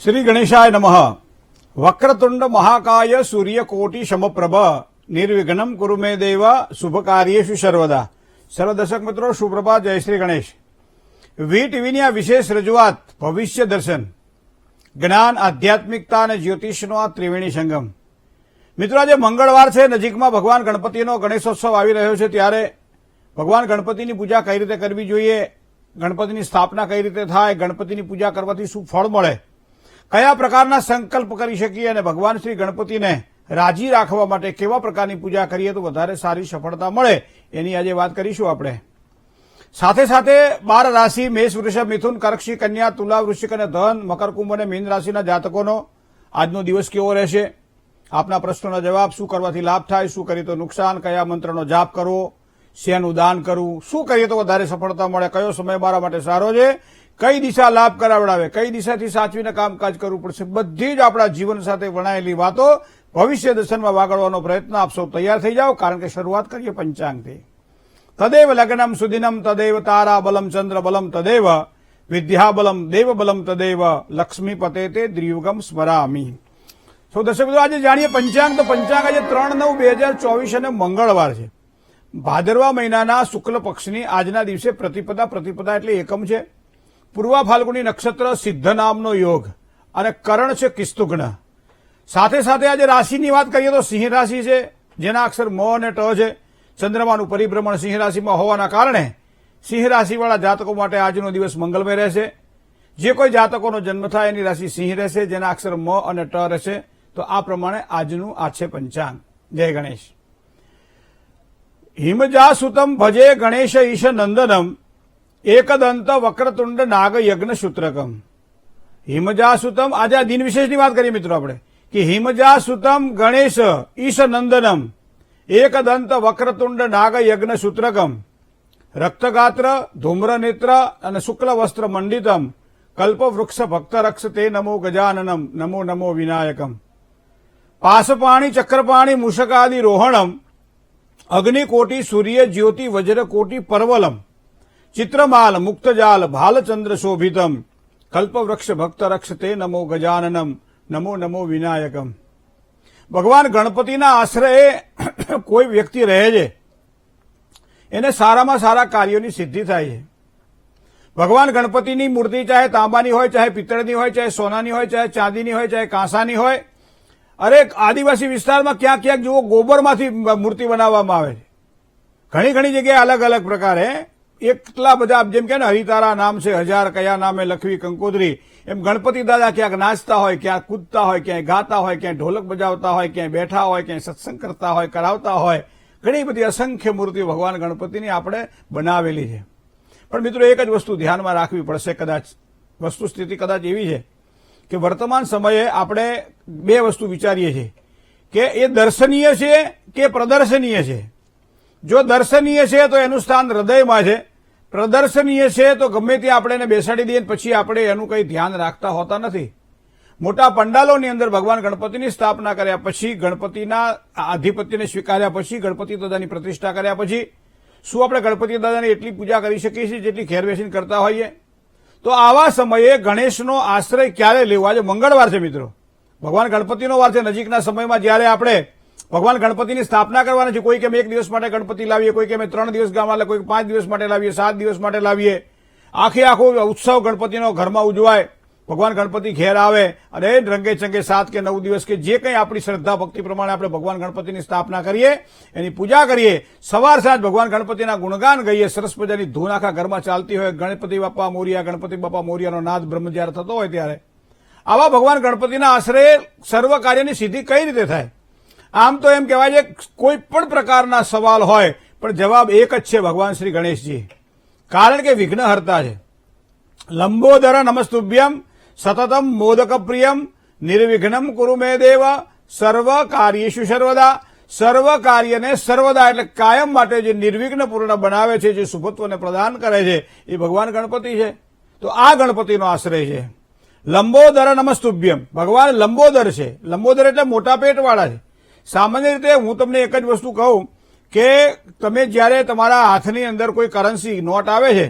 શ્રી ગણેશાય નમઃ. વક્રતુંડ મહાકાય સૂર્યકોટી સમપ્રભ નિર્વિઘ્નમ કુરુ મે દેવ શુભ કાર્યેષુ સર્વદા. સર્વ દર્શક મિત્રો સુપ્રભાત, જય શ્રી ગણેશ. વીટીવીની આ વિશેષ રજૂઆત ભવિષ્ય દર્શન, જ્ઞાન, આધ્યાત્મિકતા અને જ્યોતિષનો આ ત્રિવેણી સંગમ. મિત્રો આજે મંગળવાર છે, નજીકમાં ભગવાન ગણપતિનો ગણેશોત્સવ આવી રહ્યો છે, ત્યારે ભગવાન ગણપતિની પૂજા કઈ રીતે કરવી જોઈએ, ગણપતિની સ્થાપના કઈ રીતે થાય, ગણપતિની પૂજા કરવાથી શું ફળ મળે, કયા પ્રકારના સંકલ્પ કરી શકીએ અને ભગવાન શ્રી ગણપતિને રાજી રાખવા માટે કેવા પ્રકારની પૂજા કરીએ તો વધારે સારી સફળતા મળે, એની આજે વાત કરીશું આપણે. સાથે સાથે 12 રાશિ મેષ, વૃષભ, મિથુન, કર્કશી, કન્યા, તુલા, વૃશ્ચિક અને ધન, મકર, કુંભ અને મીન રાશિના જાતકોનો આજનો દિવસ કેવો રહેશે, આપના પ્રશ્નોના જવાબ, શું કરવાથી લાભ થાય, શું કરીએ તો નુકસાન, કયા મંત્રનો જાપ કરવો, શેનું દાન કરવું, શું કરીએ તો વધારે સફળતા મળે, કયો સમય મારા માટે સારો છે, કઈ દિશા લાભ કરાવડાવે, કઈ દિશાથી સાચવીને કામકાજ કરવું પડશે, બધી જ આપણા જીવન સાથે વણાયેલી વાતો ભવિષ્ય દર્શનમાં વાગડવાનો પ્રયત્ન આપ સૌ તૈયાર થઈ જાઓ, કારણ કે શરૂઆત કરીએ પંચાંગથી. તદેવ લગ્નમ સુદિનમ તદેવ તારા બલમ ચંદ્ર બલમ તદેવ વિદ્યા બલમ દેવ બલમ તદેવ લક્ષ્મીપતે તે દ્રિયુગમ સ્મરામી. તો દર્શક મિત્રો આજે જાણીએ પંચાંગ. તો પંચાંગ આજે 3/9/2024 અને મંગળવાર છે. ભાદરવા મહિનાના શુક્લ પક્ષની આજના દિવસે પ્રતિપદા એટલે એકમ છે. પૂર્વા ફાલ્ગુની નક્ષત્ર, સિદ્ધ નામનો યોગ અને કરણ છે કિસ્તુગ્ન. સાથે સાથે આજે રાશિની વાત કરીએ તો સિંહ રાશિ છે, જેના અક્ષર મ અને ટ છે. ચંદ્રમાનું પરિભ્રમણ સિંહ રાશિમાં હોવાના કારણે સિંહ રાશિવાળા જાતકો માટે આજનો દિવસ મંગલમય રહેશે. જે કોઈ જાતકોનો જન્મ થાય એની રાશિ સિંહ રહેશે, જેના અક્ષર મ અને ટ રહેશે. તો આ પ્રમાણે આજનું આ છે પંચાંગ. જય ગણેશ. હિમજાસુતમ ભજે ગણેશ ઈશ નંદનમ એકદંત વક્રતુંડ નાગ યજ્ઞ સૂત્રકમ. હિમજાસુતમ, આજે આ દિન વિશેષની વાત કરીએ મિત્રો આપણે કે હિમજાસુતમ ગણેશ ઈશ નંદનમ એકદંત વક્રતુંડ નાગ યજ્ઞ સૂત્રકમ રક્તગાત્ર ધૂમ્રનેત્ર અને શુક્લ વસ્ત્ર મંડિતમ કલ્પવૃક્ષ ભક્તરક્ષ તે નમો ગજાનનમ નમો નમો વિનાયકમ. પાસપાણી ચક્રપાણી મૂષકાદિ રોહણમ અગ્નિકોટી સૂર્ય જ્યોતિ વજ્રકોટી પરવલમ ચિત્રમાલ મુક્તજાલ ભાલચંદ્ર શોભિતમ કલ્પવૃક્ષ ભક્તરક્ષ તે નમો ગજાનનમ નમો નમો વિનાયકમ. ભગવાન ગણપતિના આશ્રયે કોઈ વ્યક્તિ રહે છે, એને સારામાં સારા કાર્યોની સિદ્ધિ થાય છે. ભગવાન ગણપતિની મૂર્તિ ચાહે તાંબાની હોય, ચાહે પિત્તળની હોય, ચાહે સોનાની હોય, ચાહે ચાંદીની હોય, ચાહે કાંસાની હોય, અરે આદિવાસી વિસ્તારમાં ક્યાંક ક્યાંક જુઓ ગોબરમાંથી મૂર્તિ બનાવવામાં આવે છે. ઘણી જગ્યાએ અલગ અલગ પ્રકારે એટલા બધા, જેમ કે હરિતારા નામ છે, હજાર કયા નામે લખવી કંકોત્રી, એમ ગણપતિ દાદા ક્યાંક નાચતા હોય, ક્યાંક કૂદતા હોય, ક્યાંય ગાતા હોય, ક્યાંય ઢોલક બજાવતા હોય, ક્યાંય બેઠા હોય, ક્યાંય સત્સંગ કરતા હોય, કરાવતા હોય. ઘણી બધી અસંખ્ય મૂર્તિઓ ભગવાન ગણપતિની આપણે બનાવેલી છે. પણ મિત્રો એક જ વસ્તુ ધ્યાનમાં રાખવી પડશે. કદાચ વસ્તુસ્થિતિ કદાચ એવી છે કે વર્તમાન સમયે આપણે બે વસ્તુ વિચારીએ છીએ કે એ દર્શનીય છે કે પ્રદર્શનીય છે. જો દર્શનીય છે તો એનું સ્થાન હૃદયમાં છે, પ્રદર્શનીય છે તો ગમે ત્યાં આપણે એને બેસાડી દઈએ પછી આપણે એનું કંઈ ધ્યાન રાખતા હોતા નથી. મોટા પંડાલોની અંદર ભગવાન ગણપતિની સ્થાપના કર્યા પછી, ગણપતિના આધિપત્યને સ્વીકાર્યા પછી, ગણપતિ દાદાની પ્રતિષ્ઠા કર્યા પછી શું આપણે ગણપતિ દાદાની એટલી પૂજા કરી શકીએ છીએ જેટલી ઘેર બેસીને કરતા હોઈએ? તો આવા સમયે ગણેશનો આશ્રય ક્યારે લેવો? આજે મંગળવાર છે મિત્રો, ભગવાન ગણપતિનો વાર છે. નજીકના સમયમાં જ્યારે આપણે ભગવાન ગણપતિની સ્થાપના કરવાની છે, કોઈ કે અમે 1 દિવસ માટે ગણપતિ લાવીએ, કોઈ કે અમે 3 દિવસ ગામમાં, કોઈ 5 દિવસ માટે લાવીએ, 7 દિવસ માટે લાવીએ, આખો ઉત્સવ ગણપતિનો ઘરમાં ઉજવાય, ભગવાન ગણપતિ ઘેર આવે અને રંગે ચંગે 7 કે 9 દિવસ કે જે કંઈ આપણી શ્રદ્ધા ભક્તિ પ્રમાણે આપણે ભગવાન ગણપતિની સ્થાપના કરીએ, એની પૂજા કરીએ, સવાર સાંજ ભગવાન ગણપતિના ગુણગાન ગાઈએ, સરસ મજાની ધૂન આખા ઘરમાં ચાલતી હોય, ગણપતિ બાપા મોરિયા, ગણપતિ બાપા મોરિયાનો નાદ બ્રહ્મ જ્યારે થતો હોય ત્યારે આવા ભગવાન ગણપતિના આશ્રયે સર્વ કાર્યની સિદ્ધિ કઈ રીતે થાય? આમ તો એમ કહેવાય છે કોઈ પણ પ્રકારના સવાલ હોય પણ જવાબ એક જ છે, ભગવાન શ્રી ગણેશજી. કારણ કે વિઘ્નહર્તા છે. લંબોદર નમસ્તુભ્યમ સતતમ મોદક પ્રિયમ નિર્વિઘ્નમ કુરુ મે દેવ સર્વ કાર્યેષુ સર્વદા. સર્વ કાર્યને સર્વદા એટલે કાયમ માટે જે નિર્વિઘ્ન પૂર્ણ બનાવે છે, જે શુભત્વને પ્રદાન કરે છે, એ ભગવાન ગણપતિ છે. તો આ ગણપતિનો આશ્રય છે. લંબોદર નમસ્તુભ્યમ, ભગવાન લંબોદર છે. લંબોદર એટલે મોટા પેટવાળા છે. સામાન્ય રીતે હું તમને એક જ વસ્તુ કહું કે તમે જ્યારે તમારા હાથની અંદર કોઈ કરન્સી નોટ આવે છે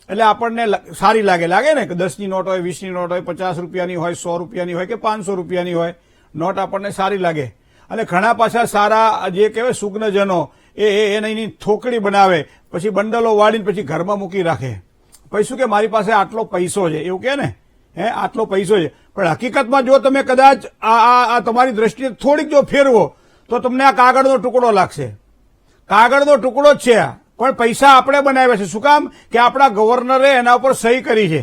એટલે આપણને સારી લાગે ને કે 10ની નોટ હોય, 20ની નોટ હોય, 50 રૂપિયાની હોય, 100 રૂપિયાની હોય કે 500 રૂપિયાની હોય, નોટ આપણને સારી લાગે. અને ઘણા પાછા સારા જે કહેવાય સુગ્નજનો એની થોકડી બનાવે, પછી બંડલો વાળીને પછી ઘરમાં મૂકી રાખે. પછી શું કે મારી પાસે આટલો પૈસો છે એવું કે ને, આટલો પૈસો છે. પણ હકીકતમાં જો તમે કદાચ આ તમારી દ્રષ્ટિએ થોડીક જો ફેરવો તો તમને આ કાગળનો ટુકડો લાગશે. કાગળનો ટુકડો જ છે આ, પણ પૈસા આપણે બનાવ્યા છે. શું કામ? કે આપણા ગવર્નરે એના ઉપર સહી કરી છે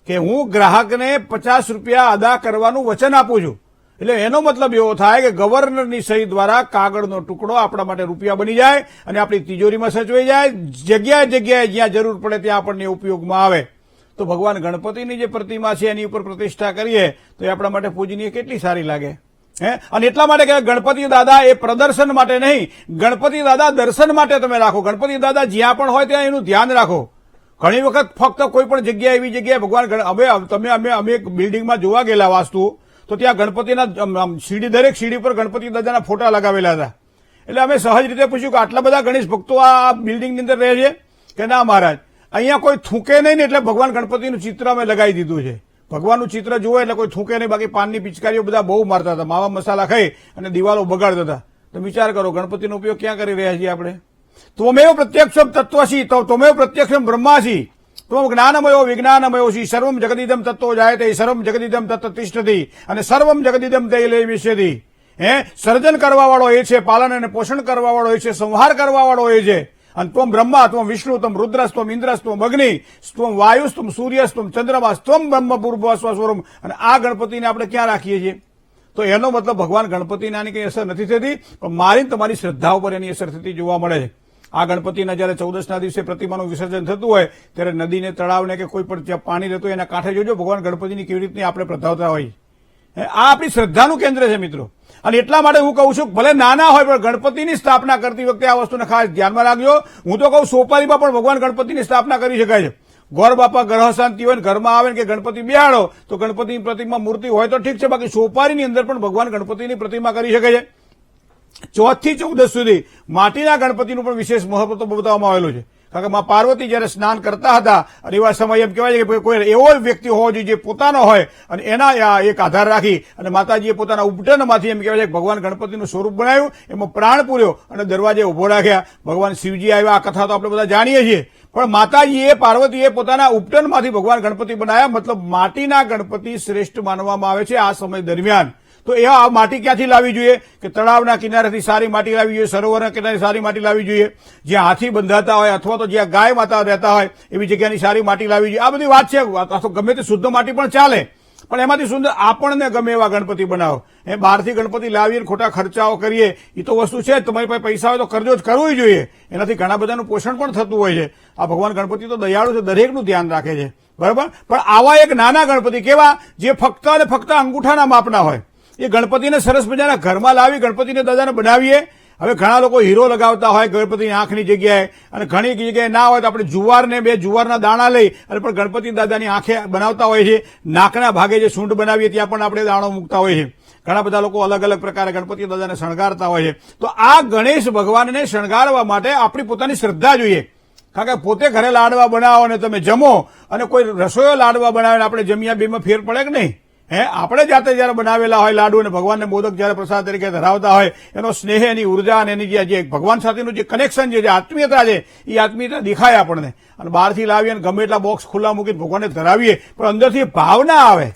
કે હું ગ્રાહકને 50 રૂપિયા અદા કરવાનું વચન આપું છું. એટલે એનો મતલબ એવો થાય કે ગવર્નરની સહી દ્વારા કાગળનો ટુકડો આપણા માટે રૂપિયા બની જાય અને આપણી તિજોરીમાં સચવાઈ જાય. જગ્યાએ જગ્યાએ જ્યાં જરૂર પડે ત્યાં આપણને ઉપયોગમાં આવે. તો ભગવાન ગણપતિની જે પ્રતિમા છે એની ઉપર પ્રતિષ્ઠા કરીએ તો એ આપણા માટે પૂજનીય કેટલી સારી લાગે. અને એટલા માટે કે ગણપતિ દાદા એ પ્રદર્શન માટે નહીં, ગણપતિ દાદા દર્શન માટે તમે રાખો. ગણપતિ દાદા જ્યાં પણ હોય ત્યાં એનું ધ્યાન રાખો. ઘણી વખત ફક્ત કોઈ પણ જગ્યાએ એવી જગ્યાએ ભગવાન અમે એક બિલ્ડિંગમાં જોવા ગયેલા વાસ્તુ, તો ત્યાં ગણપતિના દરેક સીડી પર ગણપતિ દાદાના ફોટા લગાવેલા હતા. એટલે અમે સહજ રીતે પૂછ્યું કે આટલા બધા ગણેશ ભક્તો આ બિલ્ડિંગની અંદર રહે છે કે ના મહારાજ, અહીંયા કોઈ થૂકે નહીં ને એટલે ભગવાન ગણપતિનું ચિત્ર અમે લગાવી દીધું છે. ભગવાનનું ચિત્ર જુએ એટલે કોઈ થૂકે નહીં. બાકી પાનની પિચકારીઓ બધા બહુ મારતા હતા, માવા મસાલા ખાઈ અને દિવાલો બગાડતા હતા. તો વિચાર કરો ગણપતિનો ઉપયોગ ક્યાં કરી રહ્યા છીએ આપણે? ત્વમેવ પ્રત્યક્ષમ તત્વસી, ત્વમેવ પ્રત્યક્ષમ બ્રહ્માસી, ત્વમ જ્ઞાનમયો વિજ્ઞાનમયોસી, સર્વમ જગદિદમ તત્વો જાયતે, સર્વમ જગદિદમ તત્વ તિષ્ઠતિ અને સર્વમ જગદિદમ તૈલે વિશ્યતિ. સર્જન કરવા વાળો એ છે, પાલન અને પોષણ કરવા વાળો એ છે, સંહાર કરવા વાળો એ છે. અને ત્વમ બ્રહ્મા, ત્વમ વિષ્ણુ, ત્વમ રુદ્રસ્ત્વમ ઇન્દ્રસ્ત્વમ અગ્નિ, સ્ત્વમ વાયુસ્ત્વમ સૂર્યસ્ત્વમ ચંદ્રમા, સ્ત્વમ બ્રહ્મ પૂર્વસ્વસ્વરમ. અને આ ગણપતિને આપણે ક્યાં રાખીએ છીએ? તો એનો મતલબ ભગવાન ગણપતિને આની કઈ અસર નથી થતી, પણ મારી તમારી શ્રદ્ધા ઉપર એની અસર થતી જોવા મળે છે. આ ગણપતિના જયારે 14ના દિવસે પ્રતિમાનું વિસર્જન થતું હોય ત્યારે નદીને, તળાવને કે કોઈ પણ જ્યાં પાણી રહેતું હોય એના કાંઠે જોજો ભગવાન ગણપતિની કેવી રીતની આપણે પ્રધાવતા હોય. આ આપણી શ્રદ્ધાનું કેન્દ્ર છે મિત્રો. અને એટલા માટે હું કહું છું ભલે નાના હોય પણ ગણપતિની સ્થાપના કરતી વખતે આ વસ્તુને ખાસ ધ્યાનમાં રાખજો. હું તો કહું સોપારીમાં પણ ભગવાન ગણપતિની સ્થાપના કરી શકાય છે. ગોર બાપા ગ્રહ શાંતિ હોય ઘરમાં આવે કે ગણપતિ બેહાડો તો ગણપતિની પ્રતિમા મૂર્તિ હોય તો ઠીક છે, બાકી સોપારીની અંદર પણ ભગવાન ગણપતિની પ્રતિમા કરી શકાય છે. 4 થી 14 સુધી માટીના ગણપતિનું પણ વિશેષ મહત્વ બતાવવામાં આવેલું છે. કારણ કે માં પાર્વતી જયારે સ્નાન કરતા હતા અને એવા સમય એમ કહેવાય છે કે કોઈ એવો વ્યક્તિ હોવો જોઈએ જે પોતાનો હોય અને એના એક આધાર રાખી અને માતાજીએ પોતાના ઉપટનમાંથી એમ કહેવાય છે કે ભગવાન ગણપતિનું સ્વરૂપ બનાવ્યું, એમાં પ્રાણ પૂર્યો અને દરવાજે ઉભો રાખ્યા. ભગવાન શિવજી આવ્યા, આ કથા તો આપણે બધા જાણીએ છીએ. પણ માતાજીએ, પાર્વતીએ પોતાના ઉપટનમાંથી ભગવાન ગણપતિ બનાવ્યા. મતલબ માટીના ગણપતિ શ્રેષ્ઠ માનવામાં આવે છે આ સમય દરમિયાન. તો એ આ માટી ક્યાંથી લાવવી જોઈએ? કે તળાવના કિનારેથી સારી માટી લાવવી જોઈએ, સરોવરના કિનારે સારી માટી લાવવી જોઈએ, જ્યાં હાથી બંધાતા હોય અથવા તો જ્યાં ગાય માતા રહેતા હોય એવી જગ્યાની સારી માટી લાવવી જોઈએ. આ બધી વાત છે. તો ગમે તે શુદ્ધ માટી પણ ચાલે, પણ એમાંથી સુંદર આપણને ગમે એવા ગણપતિ બનાવો. બહારથી ગણપતિ લાવીને ખોટા ખર્ચાઓ કરીએ એ તો વસ્તુ છે. તમારી પાસે પૈસા હોય તો કરજો જ, કરવું જોઈએ. એનાથી ઘણા બધાનું પોષણ પણ થતું હોય છે. આ ભગવાન ગણપતિ તો દયાળુ છે, દરેકનું ધ્યાન રાખે છે, બરાબર. પણ આવા એક નાના ગણપતિ કેવા, જે ફક્ત અને ફક્ત અંગૂઠાના માપના હોય, એ ગણપતિને સરસ મજાના ઘરમાં લાવી ગણપતિને દાદાને બનાવીએ. હવે ઘણા લોકો હીરો લગાવતા હોય ગણપતિની આંખની જગ્યાએ, અને ઘણી જગ્યાએ ના હોય તો આપણે જુવારના દાણા લઈ અને પણ ગણપતિ દાદાની આંખે બનાવતા હોય છે. નાકના ભાગે જે સૂંઢ બનાવીએ ત્યાં પણ આપણે દાણો મૂકતા હોય છે. ઘણા બધા લોકો અલગ અલગ પ્રકારે ગણપતિ દાદાને શણગારતા હોય છે. તો આ ગણેશ ભગવાનને શણગારવા માટે આપણી પોતાની શ્રદ્ધા જોઈએ. કારણ કે પોતે ઘરે લાડવા બનાવો અને તમે જમો અને કોઈ રસોઈયો લાડવા બનાવીને આપણે જમ્યા બેમાં ફેર પડે કે નહીં? આપણે જાતે જયારે બનાવેલા હોય લાડુ અને ભગવાનને મોદક જયારે પ્રસાદ તરીકે ધરાવતા હોય, એનો સ્નેહ, એની ઉર્જા અને એની જે ભગવાન સાથેનું જે કનેક્શન છે, જે આત્મીયતા છે, એ આત્મીયતા દેખાય આપણને. અને બહારથી લાવીએ અને ગમે એટલા બોક્સ ખુલ્લા મૂકીને ભગવાનને ધરાવીએ પણ અંદરથી ભાવ ના આવે.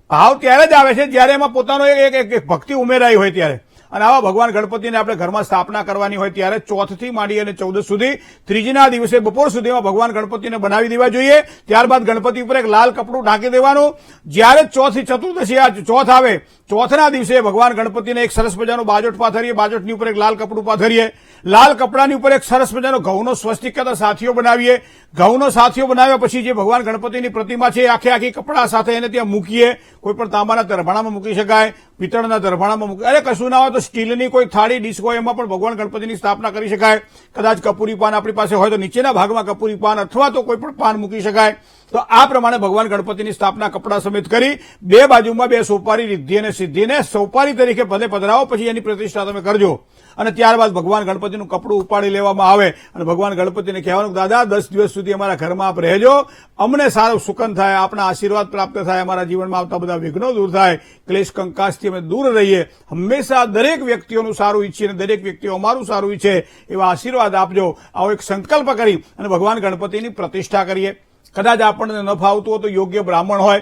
ભાવ ત્યારે જ આવે છે જયારે એમાં પોતાનો એક ભક્તિ ઉમેરાઈ હોય ત્યારે. અને આવા ભગવાન ગણપતિને આપણે ઘરમાં સ્થાપના કરવાની હોય ત્યારે 4 થી માંડી અને 14 સુધી, ત્રીજના દિવસે બપોર સુધીમાં ભગવાન ગણપતિને બનાવી દેવા જોઈએ. ત્યારબાદ ગણપતિ ઉપર એક લાલ કપડું ઢાંકી દેવાનું. જ્યારે ચોથી ચતુર્દશી આ ચોથ આવે, ચોથના દિવસે ભગવાન ગણપતિને એક સરસ મજાનો બાજોટ પાથરીએ, બાજોટની ઉપર એક લાલ કપડું પાથરીએ, લાલ કપડાની ઉપર એક સરસ મજાનો ઘઉંનો સ્વસ્તિક સાથીઓ બનાવીએ. ઘઉંનો સાથીઓ બનાવ્યા પછી જે ભગવાન ગણપતિની પ્રતિમા છે આખી કપડા સાથે એને ત્યાં મૂકીએ. કોઈ પણ તાંબાના તરભાણામાં મૂકી શકાય, પિત્તળના તરભાણામાં મૂકી, અરે કશું ના હોય તો સ્ટીલની કોઈ થાળી, ડીશ હોય એમાં પણ ભગવાન ગણપતિની સ્થાપના કરી શકાય. કદાચ કપૂરી પાન આપણી પાસે હોય તો નીચેના ભાગમાં કપૂરી પાન અથવા તો કોઈ પણ પાન મૂકી શકાય. તો આ પ્રમાણે ભગવાન ગણપતિની સ્થાપના કપડા સમેત કરી 2 બાજુમાં 2 સોપારી રિદ્ધિ અને સિદ્ધિને સોપારી તરીકે ભલે પધરાવો, પછી એની પ્રતિષ્ઠા તમે કરજો અને ત્યારબાદ ભગવાન ગણપતિનું કપડું ઉપાડી લેવામાં આવે અને ભગવાન ગણપતિને કહેવાનું, દાદા 10 દિવસ સુધી અમારા ઘરમાં આપ રહેજો, અમને સારું સુકન થાય, આપણા આશીર્વાદ પ્રાપ્ત થાય, અમારા જીવનમાં આવતા બધા વિઘ્નો દૂર થાય, ક્લેશ કંકાસથી અમે દૂર રહીએ, હંમેશા દરેક વ્યક્તિઓનું સારું ઈચ્છીએ અને દરેક વ્યક્તિઓ અમારું સારું ઈચ્છે એવા આશીર્વાદ આપજો. આવો એક સંકલ્પ કરી અને ભગવાન ગણપતિની પ્રતિષ્ઠા કરીએ. કદાચ આપણને ન ફાવતું હોય તો યોગ્ય બ્રાહ્મણ હોય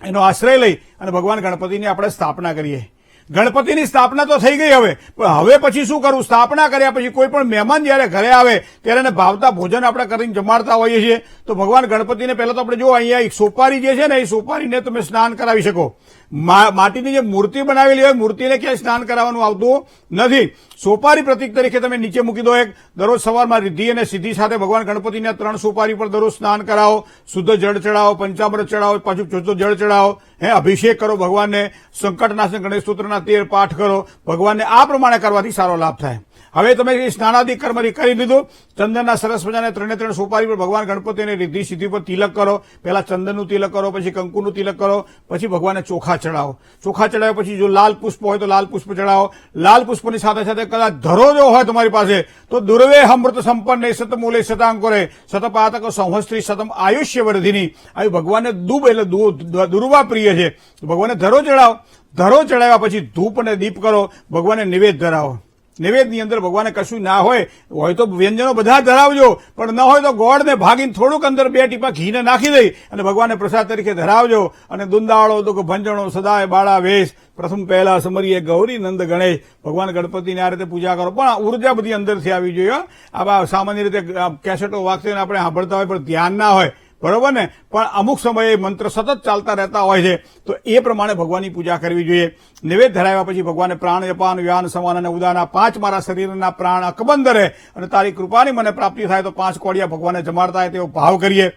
એનો આશ્રય લઈ અને ભગવાન ગણપતિની આપણે સ્થાપના કરીએ. ગણપતિની સ્થાપના તો થઈ ગઈ, હવે પછી શું કરવું? સ્થાપના કર્યા પછી કોઈ પણ મહેમાન જયારે ઘરે આવે ત્યારે એને ભાવતા ભોજન આપણે કરીને જમાડતા હોઈએ છીએ. તો ભગવાન ગણપતિને પહેલા તો આપણે જો અહીંયા એક સોપારી જે છે ને, એ સોપારીને તમે સ્નાન કરાવી શકો. માટીની જે મૂર્તિ બનાવેલી હોય, મૂર્તિને ક્યાંય સ્નાન કરાવવાનું આવતું નથી. સોપારી પ્રતીક તરીકે તમે નીચે મૂકી દો. એક દરરોજ સવારમાં રિદ્ધિ અને સિદ્ધિ સાથે ભગવાન ગણપતિને 3 સોપારી પર દરરોજ સ્નાન કરાવો, શુદ્ધ જળ ચડાવો, પંચામૃત ચડાવો, પાછું ચોથું જળ ચડાવો, અભિષેક કરો ભગવાનને, સંકટનાશન ગણેશ સ્તોત્રના 13 પાઠ કરો ભગવાનને. આ પ્રમાણે કરવાથી સારો લાભ થાય. હવે તમે સ્નાનાદિ કર્મ કરી દીધું. ચંદનના સરસ મજાને 3 સોપારી પર ભગવાન ગણપતિને રિદ્ધિ સિદ્ધિ પર તિલક કરો. પહેલા ચંદનનું તિલક કરો, પછી કંકુનું તિલક કરો, પછી ભગવાનને ચોખા ચડાવો. ચોખા ચડાવ્યા પછી જો લાલ પુષ્પ હોય તો લાલ પુષ્પ ચડાવો. લાલ પુષ્પની સાથે સાથે કદાચ ધરો જો હોય તમારી પાસે તો દુર્વે અમૃત સંપન્ન સતમૂલે શતાંકુરે શતપાતક સંવત્સરી શતમ આયુષ્ય વર્ધિની. આવી ભગવાનને દૂબ એટલે દુર્વા પ્રિય છે. ભગવાનને ધરો ચડાવો. ધરો ચડાવ્યા પછી ધૂપ અને દીપ કરો, ભગવાનને નિવેદ ધરાવો. નિવેદની અંદર ભગવાને કશું ના હોય તો વ્યંજનો બધા ધરાવજો, પણ ન હોય તો ગોળને ભાગીને થોડુંક અંદર 2 ટીપા ઘીને નાખી દઈ અને ભગવાનને પ્રસાદ તરીકે ધરાવજો. અને દુંદાળો દુઃખ ભંજણો સદાય બાળા વેશ, પ્રથમ પહેલા સમરીએ ગૌરી નંદ ગણેશ. ભગવાન ગણપતિની આ રીતે પૂજા કરો, પણ ઉર્જા બધી અંદરથી આવી જોઈએ. આવા સામાન્ય રીતે કેસેટો વાગશે ને આપણે સાંભળતા હોય પણ ધ્યાન ના હોય, બરોબર ને, પણ અમુક સમયે મંત્ર સતત ચાલતા રહેતા હોય છે. તો એ પ્રમાણે ભગવાનની પૂજા કરવી જોઈએ. નિવેદ ધરાવ્યા પછી ભગવાનને પ્રાણ અપાન વ્યાન સમાન અને ઉદાન 5 મારા શરીરના પ્રાણ અકબંધ રહે અને તારી કૃપાની મને પ્રાપ્તિ થાય તો 5 કોડિયા ભગવાનને જમાડતા હોય તેવો ભાવ કરીએ.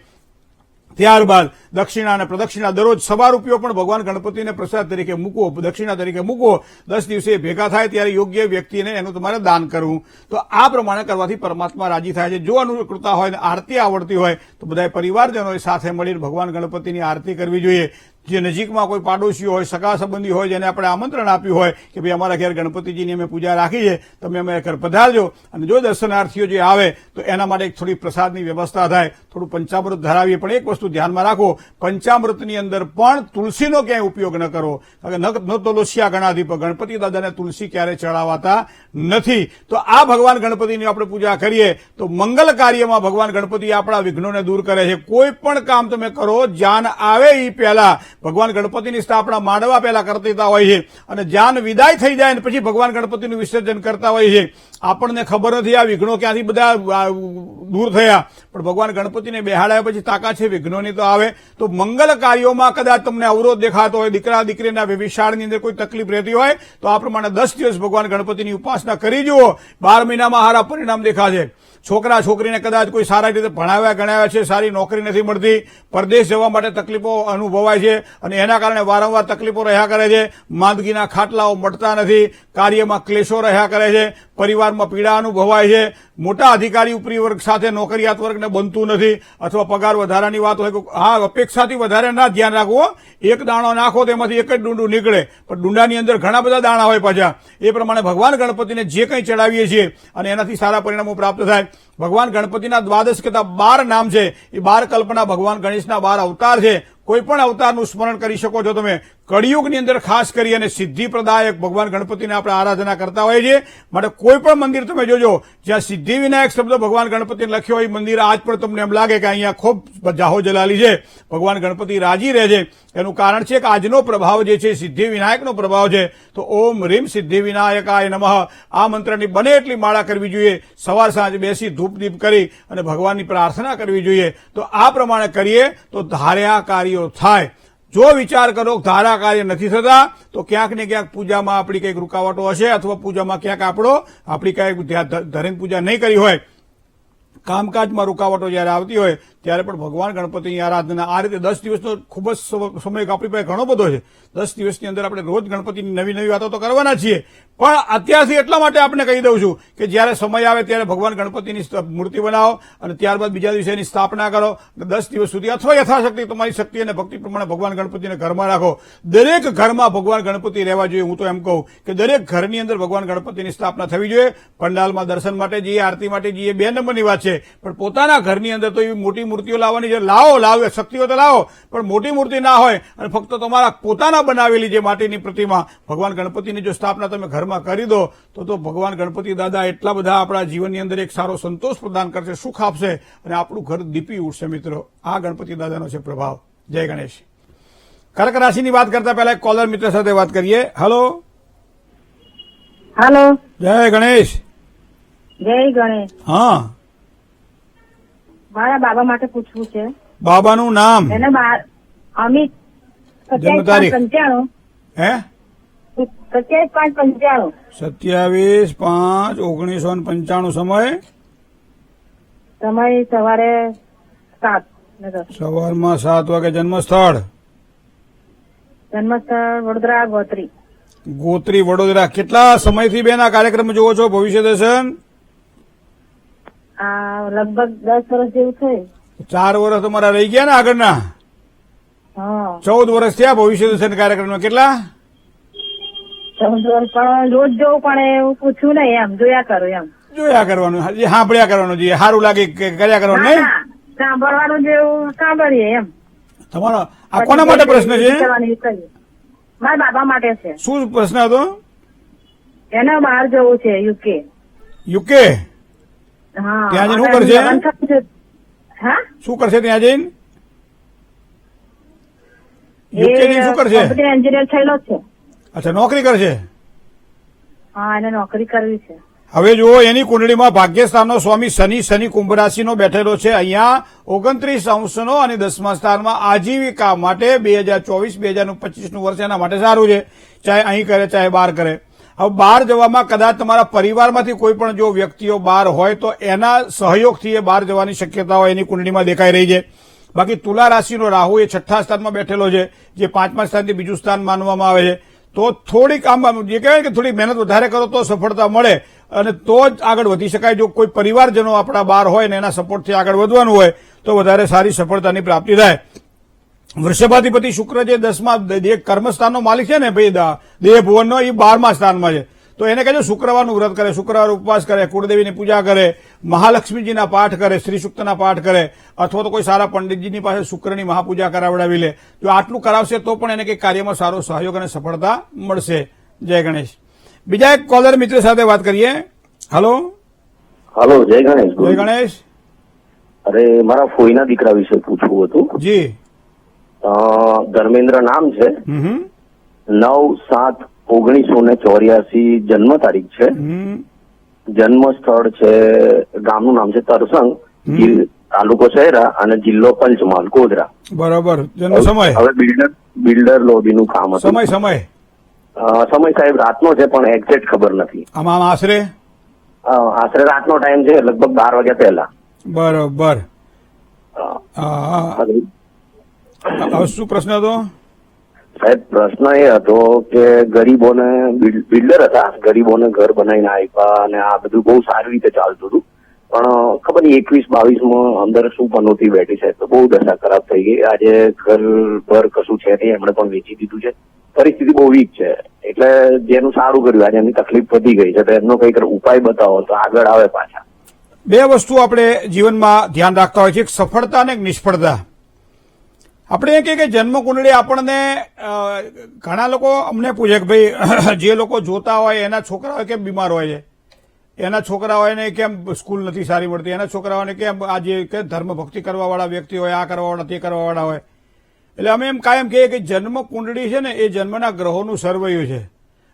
ત્યારબાદ દક્ષિણા અને પ્રદક્ષિણા દરરોજ સવા રૂપિયો પણ ભગવાન ગણપતિને પ્રસાદ તરીકે મૂકવો, દક્ષિણા તરીકે મૂકવો. 10 દિવસે ભેગા થાય ત્યારે યોગ્ય વ્યક્તિને એનું તમારે દાન કરવું. તો આ પ્રમાણે કરવાથી પરમાત્મા રાજી થાય છે. જો અનુકૂળતા હોય ને આરતી આવડતી હોય તો બધા પરિવારજનોએ સાથે મળીને ભગવાન ગણપતિની આરતી કરવી જોઈએ. જે નજીકમાં કોઈ પાડોશીઓ હોય, સગા સંબંધી હોય, જેને આપણે આમંત્રણ આપ્યું હોય કે ભાઈ અમારા ઘેર ગણપતિજીની અમે પૂજા રાખી છે, તમે અમે ઘર પધારજો. અને જો દર્શનાર્થીઓ જે આવે તો એના માટે થોડી પ્રસાદની વ્યવસ્થા થાય, થોડું પંચામૃત ધરાવીએ. પણ એક વસ્તુ ધ્યાનમાં રાખો, પંચામૃતની અંદર પણ તુલસીનો ક્યાંય ઉપયોગ ન કરો, કારણ કે ન તુલસ્યા ગણાધિપ, ગણપતિ દાદાને તુલસી ક્યારે ચડાવાતા નથી. તો આ ભગવાન ગણપતિની આપણે પૂજા કરીએ તો મંગલ કાર્યમાં ભગવાન ગણપતિ આપણા વિઘ્નોને દૂર કરે છે. કોઈ પણ કામ તમે કરો, જાન આવે એ પહેલા ભગવાન ગણપતિની સ્થાપના માંડવા પહેલા કરતા હોય છે અને જાન વિદાય થઈ જાય ને પછી ભગવાન ગણપતિનું વિસર્જન કરતા હોય છે. આપણને ખબર નથી આ વિઘ્નો ક્યાંથી બધા દૂર થયા, પણ ભગવાન ગણપતિને બેહાડ્યા પછી તાકાત છે વિઘ્નોની તો આવે. તો મંગલ કાર્યોમાં કદાચ તમને અવરોધ દેખાતો હોય, દીકરા દીકરીના વ્યભિચારની અંદર કોઈ તકલીફ રહેતી હોય તો આ પ્રમાણે 10 દિવસ ભગવાન ગણપતિની ઉપાસના કરી જુઓ. 12 મહિનામાં સારા પરિણામ દેખાશે. છોકરા છોકરીને કદાચ કોઈ સારા રીતે ભણાવ્યા ગણાવ્યા છે, સારી નોકરી નથી મળતી, પરદેશ જવા માટે તકલીફો અનુભવાય છે અને એના કારણે વારંવાર તકલીફો રહ્યા કરે છે. માંદગીના ખાટલાઓ મળતા નથી, કાર્યમાં ક્લેશો રહ્યા કરે છે, પરિવારમાં પીડા અનુભવાય છે, મોટા અધિકારી ઉપરી વર્ગ સાથે નોકરિયાત વર્ગને બનતું નથી, અથવા પગાર વધારાની વાત હોય. હા, અપેક્ષાથી વધારે ના ધ્યાન રાખવું. એક દાણો નાખો તેમાંથી એક જ ડુંડું નીકળે, પણ ડુંડાની અંદર ઘણા બધા દાણા હોય પાછા. એ પ્રમાણે ભગવાન ગણપતિને જે કંઈ ચડાવીએ છીએ અને એનાથી સારા પરિણામો પ્રાપ્ત થાય. ભગવાન ગણપતિના 12 કરતા 12 નામ છે. એ 12 કલ્પના ભગવાન ગણેશના 12 અવતાર છે. કોઈ પણ અવતારનું સ્મરણ કરી શકો છો તમે. કળિયુગની અંદર ખાસ કરી અને સિદ્ધિ પ્રદાયક ભગવાન ગણપતિને આપણે આરાધના કરતા હોઈએ છીએ. માટે કોઈ પણ મંદિર તમે જોજો જ્યાં સિદ્ધિ વિનાયક શબ્દ ભગવાન ગણપતિને લખ્યો હોય મંદિર, આજ પણ તમને એમ લાગે કે અહીંયા ખૂબ જાહો જલાલી છે, ભગવાન ગણપતિ રાજી રહે છે. એનું કારણ છે કે આજનો પ્રભાવ જે છે સિદ્ધિ વિનાયકનો પ્રભાવ છે. તો ઓમ રીમ સિદ્ધિ વિનાયકાય નમઃ આ મંત્રની બને એટલી માળા કરવી જોઈએ. સવાર સાંજ બેસી ધૂપ દીપ કરી અને ભગવાનની પ્રાર્થના કરવી જોઈએ. તો આ પ્રમાણે કરીએ તો ધાર્યા કાર્યો થાય. જો વિચાર કરો ધારા કાર્ય નથી થતા તો ક્યાંક ને ક્યાંક પૂજામાં આપણી કંઈક રૂકાવટો હશે, અથવા પૂજામાં ક્યાંક આપણી કંઈક ધરીને પૂજા નહીં કરી હોય, કામકાજમાં રૂકાવટો જયારે આવતી હોય ત્યારે પણ ભગવાન ગણપતિની આરાધના આ રીતે 10 દિવસનો ખૂબ જ સમય આપણી પાસે ઘણો બધો છે. 10 દિવસની અંદર આપણે રોજ ગણપતિની નવી નવી વાતો તો કરવાના છીએ, પણ અત્યારથી એટલા માટે આપણે કહી દઉં છું કે જ્યારે સમય આવે ત્યારે ભગવાન ગણપતિની મૂર્તિ બનાવો અને ત્યારબાદ બીજા દિવસે એની સ્થાપના કરો. 10 દિવસ સુધી અથવા યથાશક્તિ તમારી શક્તિ અને ભક્તિ પ્રમાણે ભગવાન ગણપતિને ઘરમાં રાખો. દરેક ઘરમાં ભગવાન ગણપતિ રહેવા જોઈએ. હું તો એમ કહું કે દરેક ઘરની અંદર ભગવાન ગણપતિની સ્થાપના થવી જોઈએ. પંડાલમાં દર્શન માટે જઈએ, આરતી માટે જઈએ, 2 નંબરની વાત છે, પણ પોતાના ઘરની અંદર તો એવી મોટી મૂર્તિઓ લાવવાની છે. લાવો શક્તિઓ તો લાવો, પણ મોટી મૂર્તિ ના હોય અને ફક્ત તમારા પોતાના બનાવેલી જે માટીની પ્રતિમા ભગવાન ગણપતિની જો સ્થાપના તમે ઘરમાં કરી દો તો ભગવાન ગણપતિ દાદા એટલા બધા આપણા જીવનની અંદર એક સારો સંતોષ પ્રદાન કરશે, સુખ આપશે અને આપણું ઘર દીપી ઉઠશે. મિત્રો, આ ગણપતિ દાદાનો છે પ્રભાવ. જય ગણેશ. કર્ક રાશિની વાત કરતા પહેલા એક કોલર મિત્ર સાથે વાત કરીએ. હલો. જય ગણેશ. જય ગણેશ. હા, મારા બાબા માટે પૂછવું છે. બાબાનું નામ? એને અમિત. જન્મ તારીખ? 95. હે? 27/5/95. 27/5/1995. સમય સવારે 7 ને 10. સવારમાં 7 વાગે. જન્મ સ્થળ? જન્મસ્થળ વડોદરા ગોત્રી. ગોત્રી, વડોદરા. કેટલા સમયથી બેન આ કાર્યક્રમ જોવો છો, ભવિષ્ય દર્શન? લગભગ 10 વર્ષ જેવું થયું. 4 વર્ષ તમારા રહી ગયા ને આગળના? હા, 14 વર્ષ થયા ભવિષ્ય દર્શન કાર્યક્રમમાં. કેટલા? 14 વર્ષ. પણ રોજ જોઉં, પણ એવું પૂછ્યું નહીં, એમ જોયા કરું. એમ જોયા કરવાનું, સાંભળ્યા કરવાનું, જે સારું લાગે કર્યા કરવાનું. નહીં સાંભળવાનું, જેવું સાંભળીએ એમ. તમારો આ કોના માટે પ્રશ્ન છે? મારા બાબા માટે છે. શું પ્રશ્ન હતો? એને બહાર જવું છે, યુકે. યુકે? હા. ત્યાં જઈને શું કરશે? હા, શું કરશે ત્યાં જઈને? યુકે જઈને શું કરશે? એન્જિનિયર થયેલો છે. અચ્છા, નોકરી કરશે. હા, એને નોકરી કરવી છે. હવે જુઓ, એની કુંડળીમાં ભાગ્યસ્થાનનો સ્વામી શનિ કુંભ રાશિનો બેઠેલો છે. અહીંયા 29 અંશનો અને 10મા સ્થાનમાં આજીવિકા માટે 2024-2025 વર્ષ એના માટે સારું છે. ચાહે અહીં કરે ચાહે બહાર કરે. હવે બહાર જવામાં કદાચ તમારા પરિવારમાંથી કોઈ પણ જો વ્યક્તિઓ બહાર હોય તો એના સહયોગથી એ બહાર જવાની શક્યતાઓ એની કુંડળીમાં દેખાઈ રહી છે. બાકી તુલા રાશિનો રાહુ એ 6થા સ્થાનમાં બેઠેલો છે, જે 5મા સ્થાનથી બીજું સ્થાન માનવામાં આવે છે. તો થોડીક આમ જે કહેવાય કે થોડી મહેનત વધારે કરો તો સફળતા મળે અને તો જ આગળ વધી શકાય. જો કોઈ પરિવારજનો આપણા બહાર હોય ને એના સપોર્ટથી આગળ વધવાનું હોય તો વધારે સારી સફળતાની પ્રાપ્તિ થાય. વૃષભાધિપતિ શુક્ર જે 10મા કર્મસ્થાનનો માલિક છે ને ભાઈ, દેહ ભુવનનો, એ 12મા સ્થાનમાં છે. તો એને કહેજો શુક્રવારનું વ્રત કરે, શુક્રવાર ઉપવાસ કરે, કુળદેવીની પૂજા કરે, મહાલક્ષ્મીજીના પાઠ કરે, શ્રી સૂક્તના પાઠ કરે, અથવા તો કોઈ સારા પંડિતજીની પાસે શુક્રની મહાપૂજા કરાવડાવી લે. જો આટલું કરાવશે તો પણ એને કંઈક કાર્યમાં સારો સહયોગ અને સફળતા મળશે. જય ગણેશ. બીજા એક કોલર મિત્ર સાથે વાત કરીએ. હલો. જય ગણેશ. જય ગણેશ. અરે, મારા ફોઈના દીકરા વિશે પૂછવું હતું. જી. ધર્મેન્દ્ર નામ છે. 9/7/1984 જન્મ તારીખ છે. જન્મ સ્થળ છે, ગામનું નામ છે તરસંગ, તાલુકો શહેરા અને જિલ્લો પંચમહાલ, ગોધરા. બરાબર. જન્મ સમય? હવે બિલ્ડર લોબીનું કામ હતું. સમય સાહેબ રાતનો છે, પણ એક્ઝેક્ટ ખબર નથી. આમાં આશરે રાતનો ટાઈમ છે, લગભગ 12 વાગ્યા પહેલા. બરોબર. હવે શું પ્રશ્ન હતો સાહેબ? પ્રશ્ન એ હતો કે ગરીબોને, બિલ્ડર હતા, ગરીબોને ઘર બનાવીને આપ્યા અને આ બધું બહુ સારી રીતે ચાલતું હતું. પણ ખબર નહીં 21-22માં અંદર શું પનોતી બેઠી છે, તો બહુ દશા ખરાબ થઈ ગઈ. આજે ઘર ભર કશું છે નહીં, એમણે પણ વેચી દીધું છે. પરિસ્થિતિ બહુ વીક છે. એટલે જેનું સારું કર્યું, આજે એમની તકલીફ વધી ગઈ છે, તો એમનો કંઈક ઉપાય બતાવો તો આગળ આવે પાછા. 2 વસ્તુ આપણે જીવનમાં ધ્યાન રાખતા હોય છે, એક સફળતા અને એક નિષ્ફળતા. આપણે એ કહીએ કે જન્મ કુંડળી આપણને, ઘણા લોકો અમને પૂછે કે ભાઈ જે લોકો જોતા હોય એના છોકરાઓ કેમ બીમાર હોય છે, એના છોકરાઓને કેમ સ્કૂલ નથી સારી મળતી, એના છોકરાઓને કેમ આજે કે ધર્મ ભક્તિ કરવાવાળા વ્યક્તિ હોય, આ કરવાવાળા તે કરવાવાળા હોય. એટલે અમે એમ કાયમ કહીએ કે જન્મ કુંડળી છે ને એ જન્મના ગ્રહોનું સર્વૈયું છે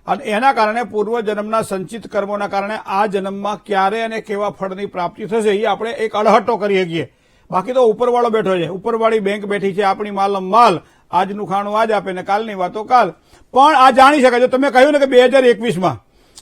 અને એના કારણે પૂર્વજન્મના સંચિત કર્મોના કારણે આ જન્મમાં ક્યારે અને કેવા ફળની પ્રાપ્તિ થશે એ આપણે એક અડહટ્ટો કરી શકીએ. બાકી તો ઉપરવાળો બેઠો છે, ઉપરવાળી બેંક બેઠી છે, આપણી માલમ માલ, આજનું ખાણું આજ આપે ને કાલની વાતો કાલ. પણ આ જાણી શકાય. જો તમે કહ્યું ને કે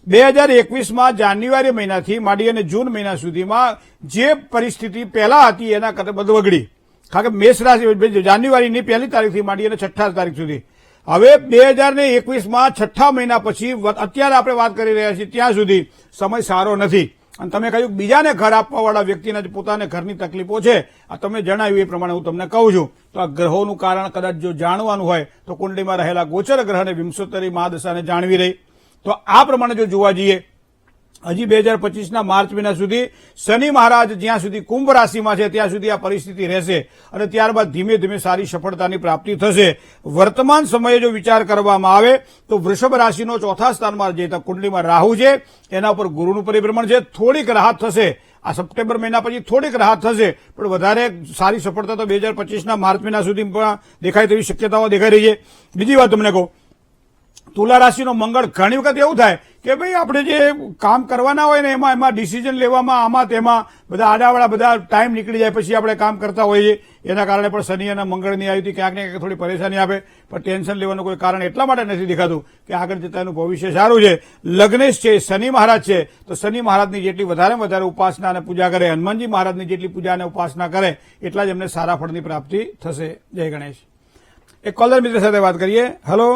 2021માં જાન્યુઆરી મહિનાથી માંડી અને જૂન મહિના સુધીમાં જે પરિસ્થિતિ પહેલા હતી એના કરતા બધું વગડી. કારણ કે મેષ રાશિ જાન્યુઆરીની 1 તારીખથી માંડી અને 6 તારીખ સુધી. હવે 2021માં 6 મહિના પછી અત્યારે આપણે વાત કરી રહ્યા છીએ ત્યાં સુધી સમય સારો નથી. અને તમે કહ્યું બીજાને ઘર આપવાવાળા વ્યક્તિને જ પોતાને ઘરની તકલીફો છે. આ તમે જણાવ્યું એ પ્રમાણે હું તમને કહું છું. તો આ ગ્રહોનું કારણ કદાચ જો જાણવાનું હોય તો કુંડલીમાં રહેલા ગોચર ગ્રહને વિંશોત્તરી મહાદશાને જાણવી રહી. તો આ પ્રમાણે જો જોવા જઈએ હજી 2025ના માર્ચ મહિના સુધી શનિ મહારાજ જ્યાં સુધી કુંભ રાશિમાં છે ત્યાં સુધી આ પરિસ્થિતિ રહેશે અને ત્યારબાદ ધીમે ધીમે સારી સફળતાની પ્રાપ્તિ થશે. વર્તમાન સમયે જો વિચાર કરવામાં આવે તો વૃષભ રાશિનો ચોથા સ્થાનમાં જે કુંડલીમાં રાહુ છે એના ઉપર ગુરુનું પરિભ્રમણ છે. થોડીક રાહત થશે આ સપ્ટેમ્બર મહિના પછી, થોડીક રાહત થશે પણ વધારે સારી સફળતા તો 2025ના માર્ચ મહિના સુધી દેખાય તેવી શક્યતાઓ દેખાઈ રહી છે. બીજી વાત તમને કહું, તુલા રાશિનો મંગળ ઘણી વખત એવું થાય કે ભાઈ આપણે જે કામ કરવાના હોય ને એમાં ડિસિઝન લેવામાં આમાં તેમાં બધા આડાવાળા બધા ટાઈમ નીકળી જાય પછી આપણે કામ કરતા હોઈએ. એના કારણે પણ શનિ અને મંગળની આવી ક્યાંક ને ક્યાંક થોડી પરેશાની આપે. પણ ટેન્શન લેવાનું કોઈ કારણ એટલા માટે નથી દેખાતું કે આગળ જતા એનું ભવિષ્ય સારું છે. લગ્નેશ છે, શનિ મહારાજ છે, તો શનિ મહારાજની જેટલી વધારેમાં વધારે ઉપાસના અને પૂજા કરે, હનુમાનજી મહારાજની જેટલી પૂજા અને ઉપાસના કરે એટલા જ એમને સારા ફળની પ્રાપ્તિ થશે. જય ગણેશ. એક કોલર મિત્ર સાથે વાત કરીએ. Hello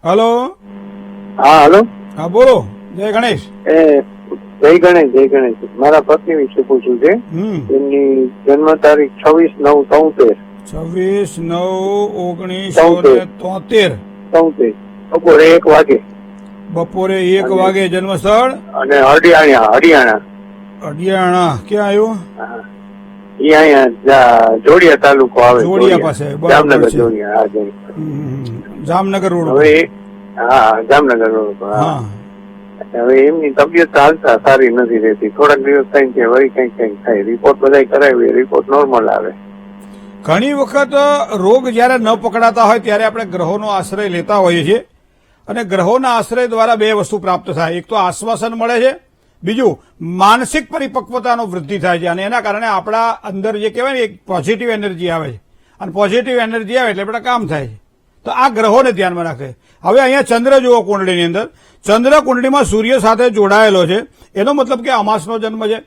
hello. હા હેલો. હા બોલો. જય ગણેશ. જય ગણેશ, જય ગણેશ. મારા પત્ની વિશે પૂછવું છે. એમની જન્મ તારીખ 26/9/73. 26/9/1973. બપોરે 1 વાગે. બપોરે 1 વાગે જન્મ સ્થળ અને હરિયાણા. હરિયાણા ક્યાં આવ્યું? એ અહીંયા જોડિયા તાલુકો આવે. જોડિયા પાસે. જામનગર જોડિયા. જામનગર રોડ. હવે હા, જામનગર રોડ. હા. હવે એમની તબિયત હાલતા સારી નથી રહેતી. થોડાક દિવસ થાય છે વળી કઈક થાય. રિપોર્ટ બધા કરાવી, રિપોર્ટ નોર્મલ આવે. ઘણી વખત રોગ જયારે ન પકડાતા હોય ત્યારે આપણે ગ્રહોનો આશ્રય લેતા હોઈએ છીએ અને ગ્રહોના આશ્રય દ્વારા 2 વસ્તુ પ્રાપ્ત થાય. એક તો આશ્વાસન મળે છે, બીજું માનસિક પરિપક્વતાનો વૃદ્ધિ થાય છે અને એના કારણે આપણા અંદર જે કહેવાય ને એક પોઝિટિવ એનર્જી આવે છે અને પોઝિટિવ એનર્જી આવે એટલે આપણા કામ થાય છે. તો આ ગ્રહોને ધ્યાનમાં રાખે. હવે અહીંયા ચંદ્ર જુઓ કુંડળીની અંદર. ચંદ્ર કુંડળીમાં સૂર્ય સાથે જોડાયેલો છે. એનો મતલબ કે અમાસનો જન્મ છે.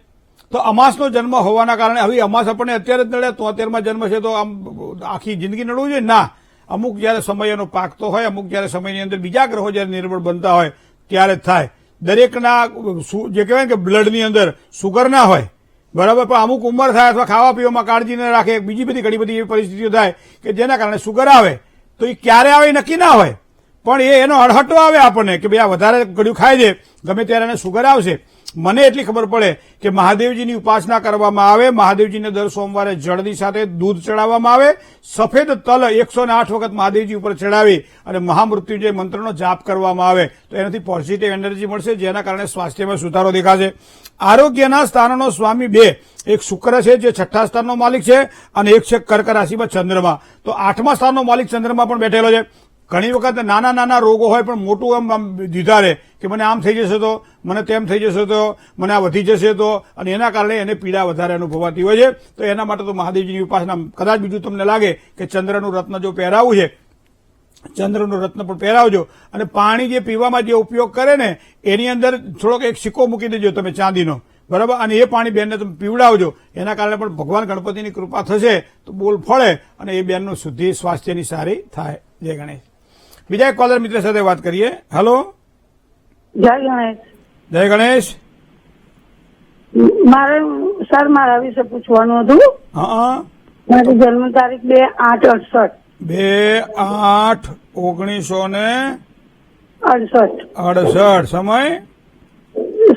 તો અમાસનો જન્મ હોવાના કારણે હવે અમાસ આપણને અત્યારે જ નડે, 73માં જન્મ છે તો આમ આખી જિંદગી નડવું જોઈએ ના. અમુક જયારે સમય એનો પાકતો હોય, અમુક જયારે સમયની અંદર બીજા ગ્રહો જયારે નિર્બળ બનતા હોય ત્યારે જ થાય. દરેકના જે કહેવાય કે બ્લડની અંદર સુગર ના હોય બરાબર, પણ અમુક ઉંમર થાય અથવા ખાવા પીવામાં કાળજી ન રાખે, બીજી બધી ઘણી બધી એવી પરિસ્થિતિઓ થાય કે જેના કારણે સુગર આવે. તો એ ક્યારે આવે નક્કી ના હોય પણ એનો અડહટો આવે આપણને કે ભાઈ આ વધારે ગળ્યું ખાય છે ગમે ત્યારે એને સુગર આવશે. મને એટલી ખબર પડે કે મહાદેવજીની ઉપાસના કરવામાં આવે, મહાદેવજીને દર સોમવારે જળની સાથે દૂધ ચડાવવામાં આવે, સફેદ તલ 108 વખત મહાદેવજી ઉપર ચડાવી અને મહામૃત્યુંજય મંત્રનો જાપ કરવામાં આવે તો એનાથી પોઝિટિવ એનર્જી મળશે જેના કારણે સ્વાસ્થ્યમાં સુધારો દેખાશે. આરોગ્યના સ્થાનનો સ્વામી 2, એક શુક્ર છે જે 6થા સ્થાનનો માલિક છે અને એક છે કર્ક રાશિમાં ચંદ્રમા. તો 8મા સ્થાનનો માલિક ચંદ્રમા પણ બેઠેલો છે. ઘણી વખત નાના નાના રોગો હોય પણ મોટું આમ દીધા રહે કે મને આમ થઈ જશે તો, મને તેમ થઈ જશે તો, મને આ વધી જશે તો, અને એના કારણે એને પીડા વધારે અનુભવાતી હોય છે. તો એના માટે તો મહાદેવજીની ઉપાસના. કદાચ બીજું તમને લાગે કે ચંદ્રનું રત્ન જો પહેરાવું છે, ચંદ્રનું રત્ન પણ પહેરાવજો અને પાણી જે પીવામાં જે ઉપયોગ કરે ને એની અંદર થોડોક એક સિક્કો મૂકી દેજો તમે ચાંદીનો, બરાબર, અને એ પાણી બેનને તમે પીવડાવજો. એના કારણે પણ ભગવાન ગણપતિની કૃપા થશે તો બોલ ફળે અને એ બેનનું શુદ્ધિ સ્વાસ્થ્યની સારી થાય. જય ગણેશ. બીજા એક કોલર મિત્ર સાથે વાત કરીએ. હેલો. જય ગણેશ. જય ગણેશ. મારે સર મારા વિશે પૂછવાનું હતું. હા. મારી જન્મ તારીખ 2/8/68. 2/8/1968.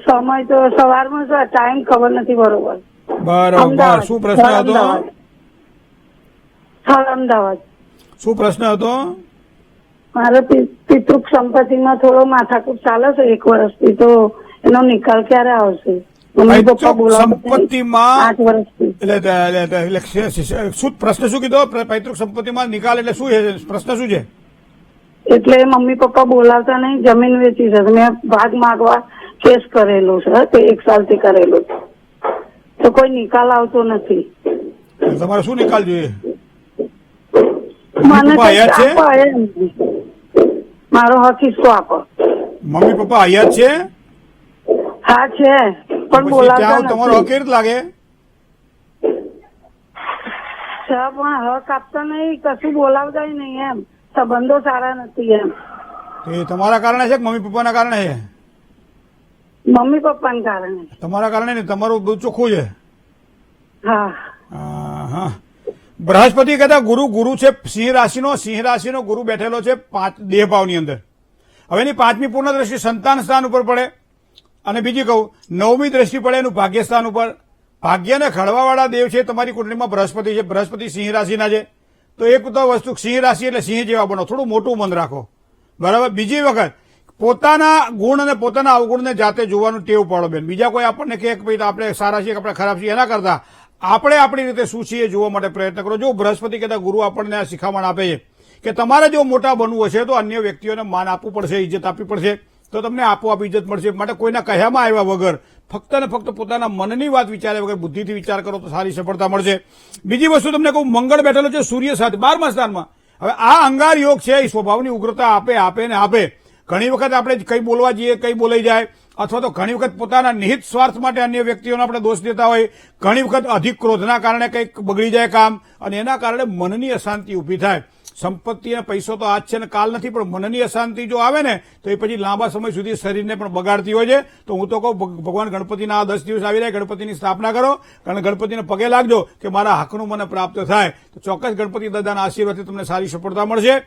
સમય તો સવારમાં સર ટાઈમ ખબર નથી બરોબર. બરોબર. શું પ્રશ્ન હતો? અમદાવાદ. શું પ્રશ્ન હતો? મારે પિતૃક સંપત્તિમાં થોડો માથાકૂટ ચાલે છે 1 વર્ષથી, તો એનો નિકાલ ક્યારે આવશે? સંપત્તિમાં 8 વર્ષથી. એટલે શું પ્રશ્ન શું કીધો? પૈતૃક સંપત્તિમાં નિકાલ એટલે શું છે? પ્રશ્ન શું છે? એટલે મમ્મી પપ્પા બોલાવતા નહીં, જમીન વેચી છે. મેં ભાગ માંગવા કેસ કરેલો છે તે 1 સાલથી કરેલો છે તો કોઈ નિકાલ આવતો નથી. તમારે શું નિકાલ જોઈએ? મને મારો હક હિસ્સો આપો. મમ્મી પપ્પા અહીંયા જ છે? હા છે પણ બોલાવતા તમારો હક કેવી રીતે લાગે? પણ હક આપતા નહીં, કશું બોલાવતા નહીં, એમ સંબંધો સારા નથી એમ. તો એ તમારા કારણે છે કે મમ્મી પપ્પાના કારણે છે? મમ્મી પપ્પાને કારણે. તમારા કારણે નહીં, તમારું દૂધ ચોખ્ખું છે. હા. હા. બૃહસ્પતિ કહેતા ગુરુ છે સિંહ રાશિનો ગુરુ બેઠેલો છે 5 દેહ ભાવની અંદર. હવે એની 5મી પૂર્ણ દ્રષ્ટિ સંતાન સ્થાન ઉપર પડે અને બીજી કહું 9મી દ્રષ્ટિ પડે એનું ભાગ્ય સ્થાન ઉપર. ભાગ્યને ખડવાવાળા દેવ છે તમારી કુંડળીમાં બૃહસ્પતિ છે. બૃહસ્પતિ સિંહ રાશિના છે. તો એક તો વસ્તુ સિંહ રાશિ એટલે સિંહ જેવા બનો, થોડું મોટું મન રાખો, બરાબર. બીજી વખત પોતાના ગુણ અને પોતાના અવગુણને જાતે જોવાનું ટેવ પાડો બેન. બીજા કોઈ આપણને કે ભાઈ આપણે સારા છીએ કે આપણે ખરાબ છીએ, એના કરતા આપણે આપણી રીતે શું છીએ જોવા માટે પ્રયત્ન કરો. જો બૃહસ્પતિ કહેતા ગુરુ આપણને આ શિખામણ આપે છે કે તમારે જો મોટા બનવું હશે તો અન્ય વ્યક્તિઓને માન આપવું પડશે, ઇજ્જત આપવી પડશે, તો તમને આપોઆપ ઇજ્જત મળશે. માટે કોઈના કહેવામાં આવ્યા વગર ફક્ત ને ફક્ત પોતાના મનની વાત વિચાર્યા વગર બુદ્ધિથી વિચાર કરો તો સારી સફળતા મળશે. બીજી વસ્તુ તમને કહું, મંગળ બેઠેલો છે સૂર્ય સાથે 12મા સ્થાનમાં. હવે આ અંગાર યોગ છે એ સ્વભાવની ઉગ્રતા આપે ને આપે. ઘણી વખત આપણે કઈ બોલવા જઈએ કઈ બોલાઈ જાય, અથવા તો ઘણી વખત પોતાના નિહિત સ્વાર્થ માટે અન્ય વ્યક્તિઓને આપણે દોષ દેતા હોય. ઘણી વખત અધિક ક્રોધના કારણે કંઈક બગડી જાય કામ, અને એના કારણે મનની અશાંતિ ઊભી થાય. સંપત્તિ અને પૈસો તો આજ છે ને કાલ નથી, પણ મનની અશાંતિ જો આવે ને તો એ પછી લાંબા સમય સુધી શરીરને પણ બગાડતી હોય છે. તો હું તો કહું ભગવાન ગણપતિના 10 દિવસ આવી રહ્યા, ગણપતિની સ્થાપના કરો, કારણ ગણપતિને પગે લાગજો કે મારા હકનું મને પ્રાપ્ત થાય. તો ચોક્કસ ગણપતિ દાદાના આશીર્વાદથી તમને સારી સફળતા મળશે.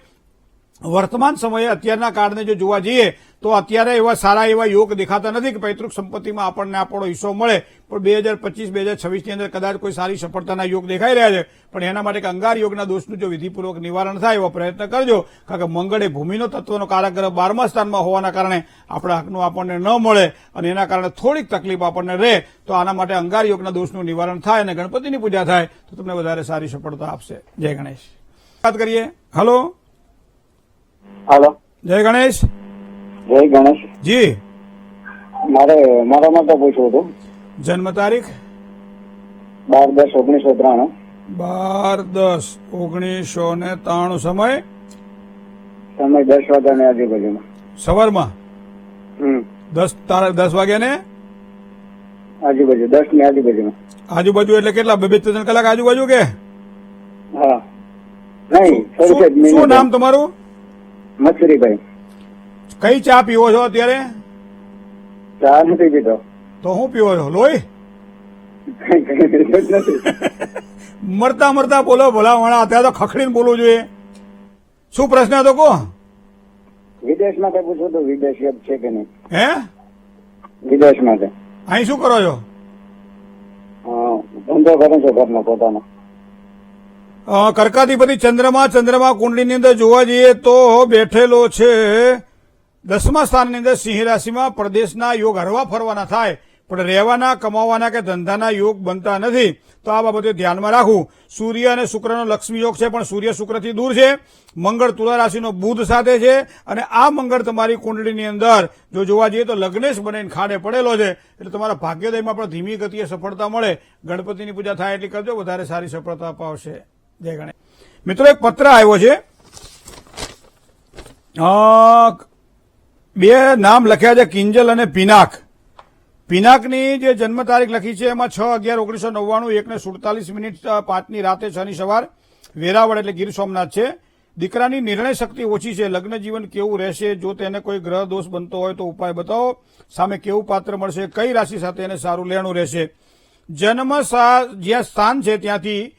વર્તમાન સમયે અત્યારના કાળને જો જોવા જઈએ તો અત્યારે એવા સારા એવા યોગ દેખાતા નથી કે પૈતૃક સંપત્તિમાં આપણને આપણો હિસ્સો મળે, પણ 2025-2026 ની અંદર કદાચ કોઈ સારી સફળતાના યોગ દેખાઈ રહ્યા છે. પણ એના માટે અંગાર યોગના દોષનું જો વિધિપૂર્વક નિવારણ થાય એવો પ્રયત્ન કરજો, કારણ કે મંગળ એ ભૂમિનો તત્વનો કારક ગ્રહ 12મા સ્થાનમાં હોવાના કારણે આપણા હકનું આપણને ન મળે અને એના કારણે થોડીક તકલીફ આપણને રહે. તો આના માટે અંગાર યોગના દોષનું નિવારણ થાય અને ગણપતિની પૂજા થાય તો તમને વધારે સારી સફળતા આપશે. જય ગણેશ. વાત કરીએ. હલો. હાલો. જય ગણેશ. જય ગણેશ. જી, મારા માટે પૂછવું હતું. જન્મ તારીખ 12-10-1993. 12-10-1993. સમય સમય 10 વાગ્યાની આજુબાજુમાં. સવારમાં 10 વાગ્યાને આજુબાજુ 10 ની આજુબાજુમાં. આજુબાજુ એટલે કેટલા 2-3 કલાક આજુબાજુ કે? હા. નહીં, શું નામ તમારું? મથુરીભાઈ. કઈ ચા પીવો છો અત્યારે? ચા નથી પીતો. તો શું પીવો છો? લોહી? નથી. મરતા બોલો ભલા, અત્યારે તો ખખડીને બોલવું જોઈએ. શું પ્રશ્ન હતો કહો? વિદેશ માટે પૂછવું હતું, વિદેશ છે કે નહીં? હે? વિદેશ માટે. અહીં શું કરો છો? ધંધો કરું છું ઘરનો પોતાનો. કર્કાધિપતિ ચંદ્રમા કુંડળીની અંદર જોવા જઈએ તો બેઠેલો છે 10મા સ્થાનની અંદર સિંહ રાશિમાં. પ્રદેશના યોગ હરવા ફરવાના થાય, પણ રહેવાના કમાવાના કે ધંધાના યોગ બનતા નથી. તો આ બાબતે ધ્યાનમાં રાખવું. સૂર્ય અને શુક્રનો લક્ષ્મી યોગ છે, પણ સૂર્ય શુક્રથી દૂર છે. મંગળ તુલા રાશિનો બુધ સાથે છે, અને આ મંગળ તમારી કુંડળીની અંદર જો જોવા જઈએ તો લગ્નેશ બનીને ખાડે પડેલો છે. એટલે તમારા ભાગ્યોદયમાં પણ ધીમી ગતિએ સફળતા મળે. ગણપતિની પૂજા થાય એટલી કરજો, વધારે સારી સફળતા અપાવશે. જય ગણેશ. મિત્રો, એક પત્ર આવ્યો છે. 2 નામ લખ્યા છે, કિંજલ અને પિનાક. પિનાકની જે જન્મ તારીખ લખી છે એમાં 6/11/1999, 1:47 5ની રાતે 6ની સવાર, વેરાવળ એટલે ગીર સોમનાથ છે. દીકરાની નિર્ણય શક્તિ ઓછી છે. લગ્ન જીવન કેવું રહેશે? જો તેને કોઈ ગ્રહ દોષ બનતો હોય તો ઉપાય બતાવો. સામે કેવું પાત્ર મળશે? કઈ રાશિ સાથે એને સારું લેણું રહેશે? જન્મ જ્યાં સ્થાન છે ત્યાંથી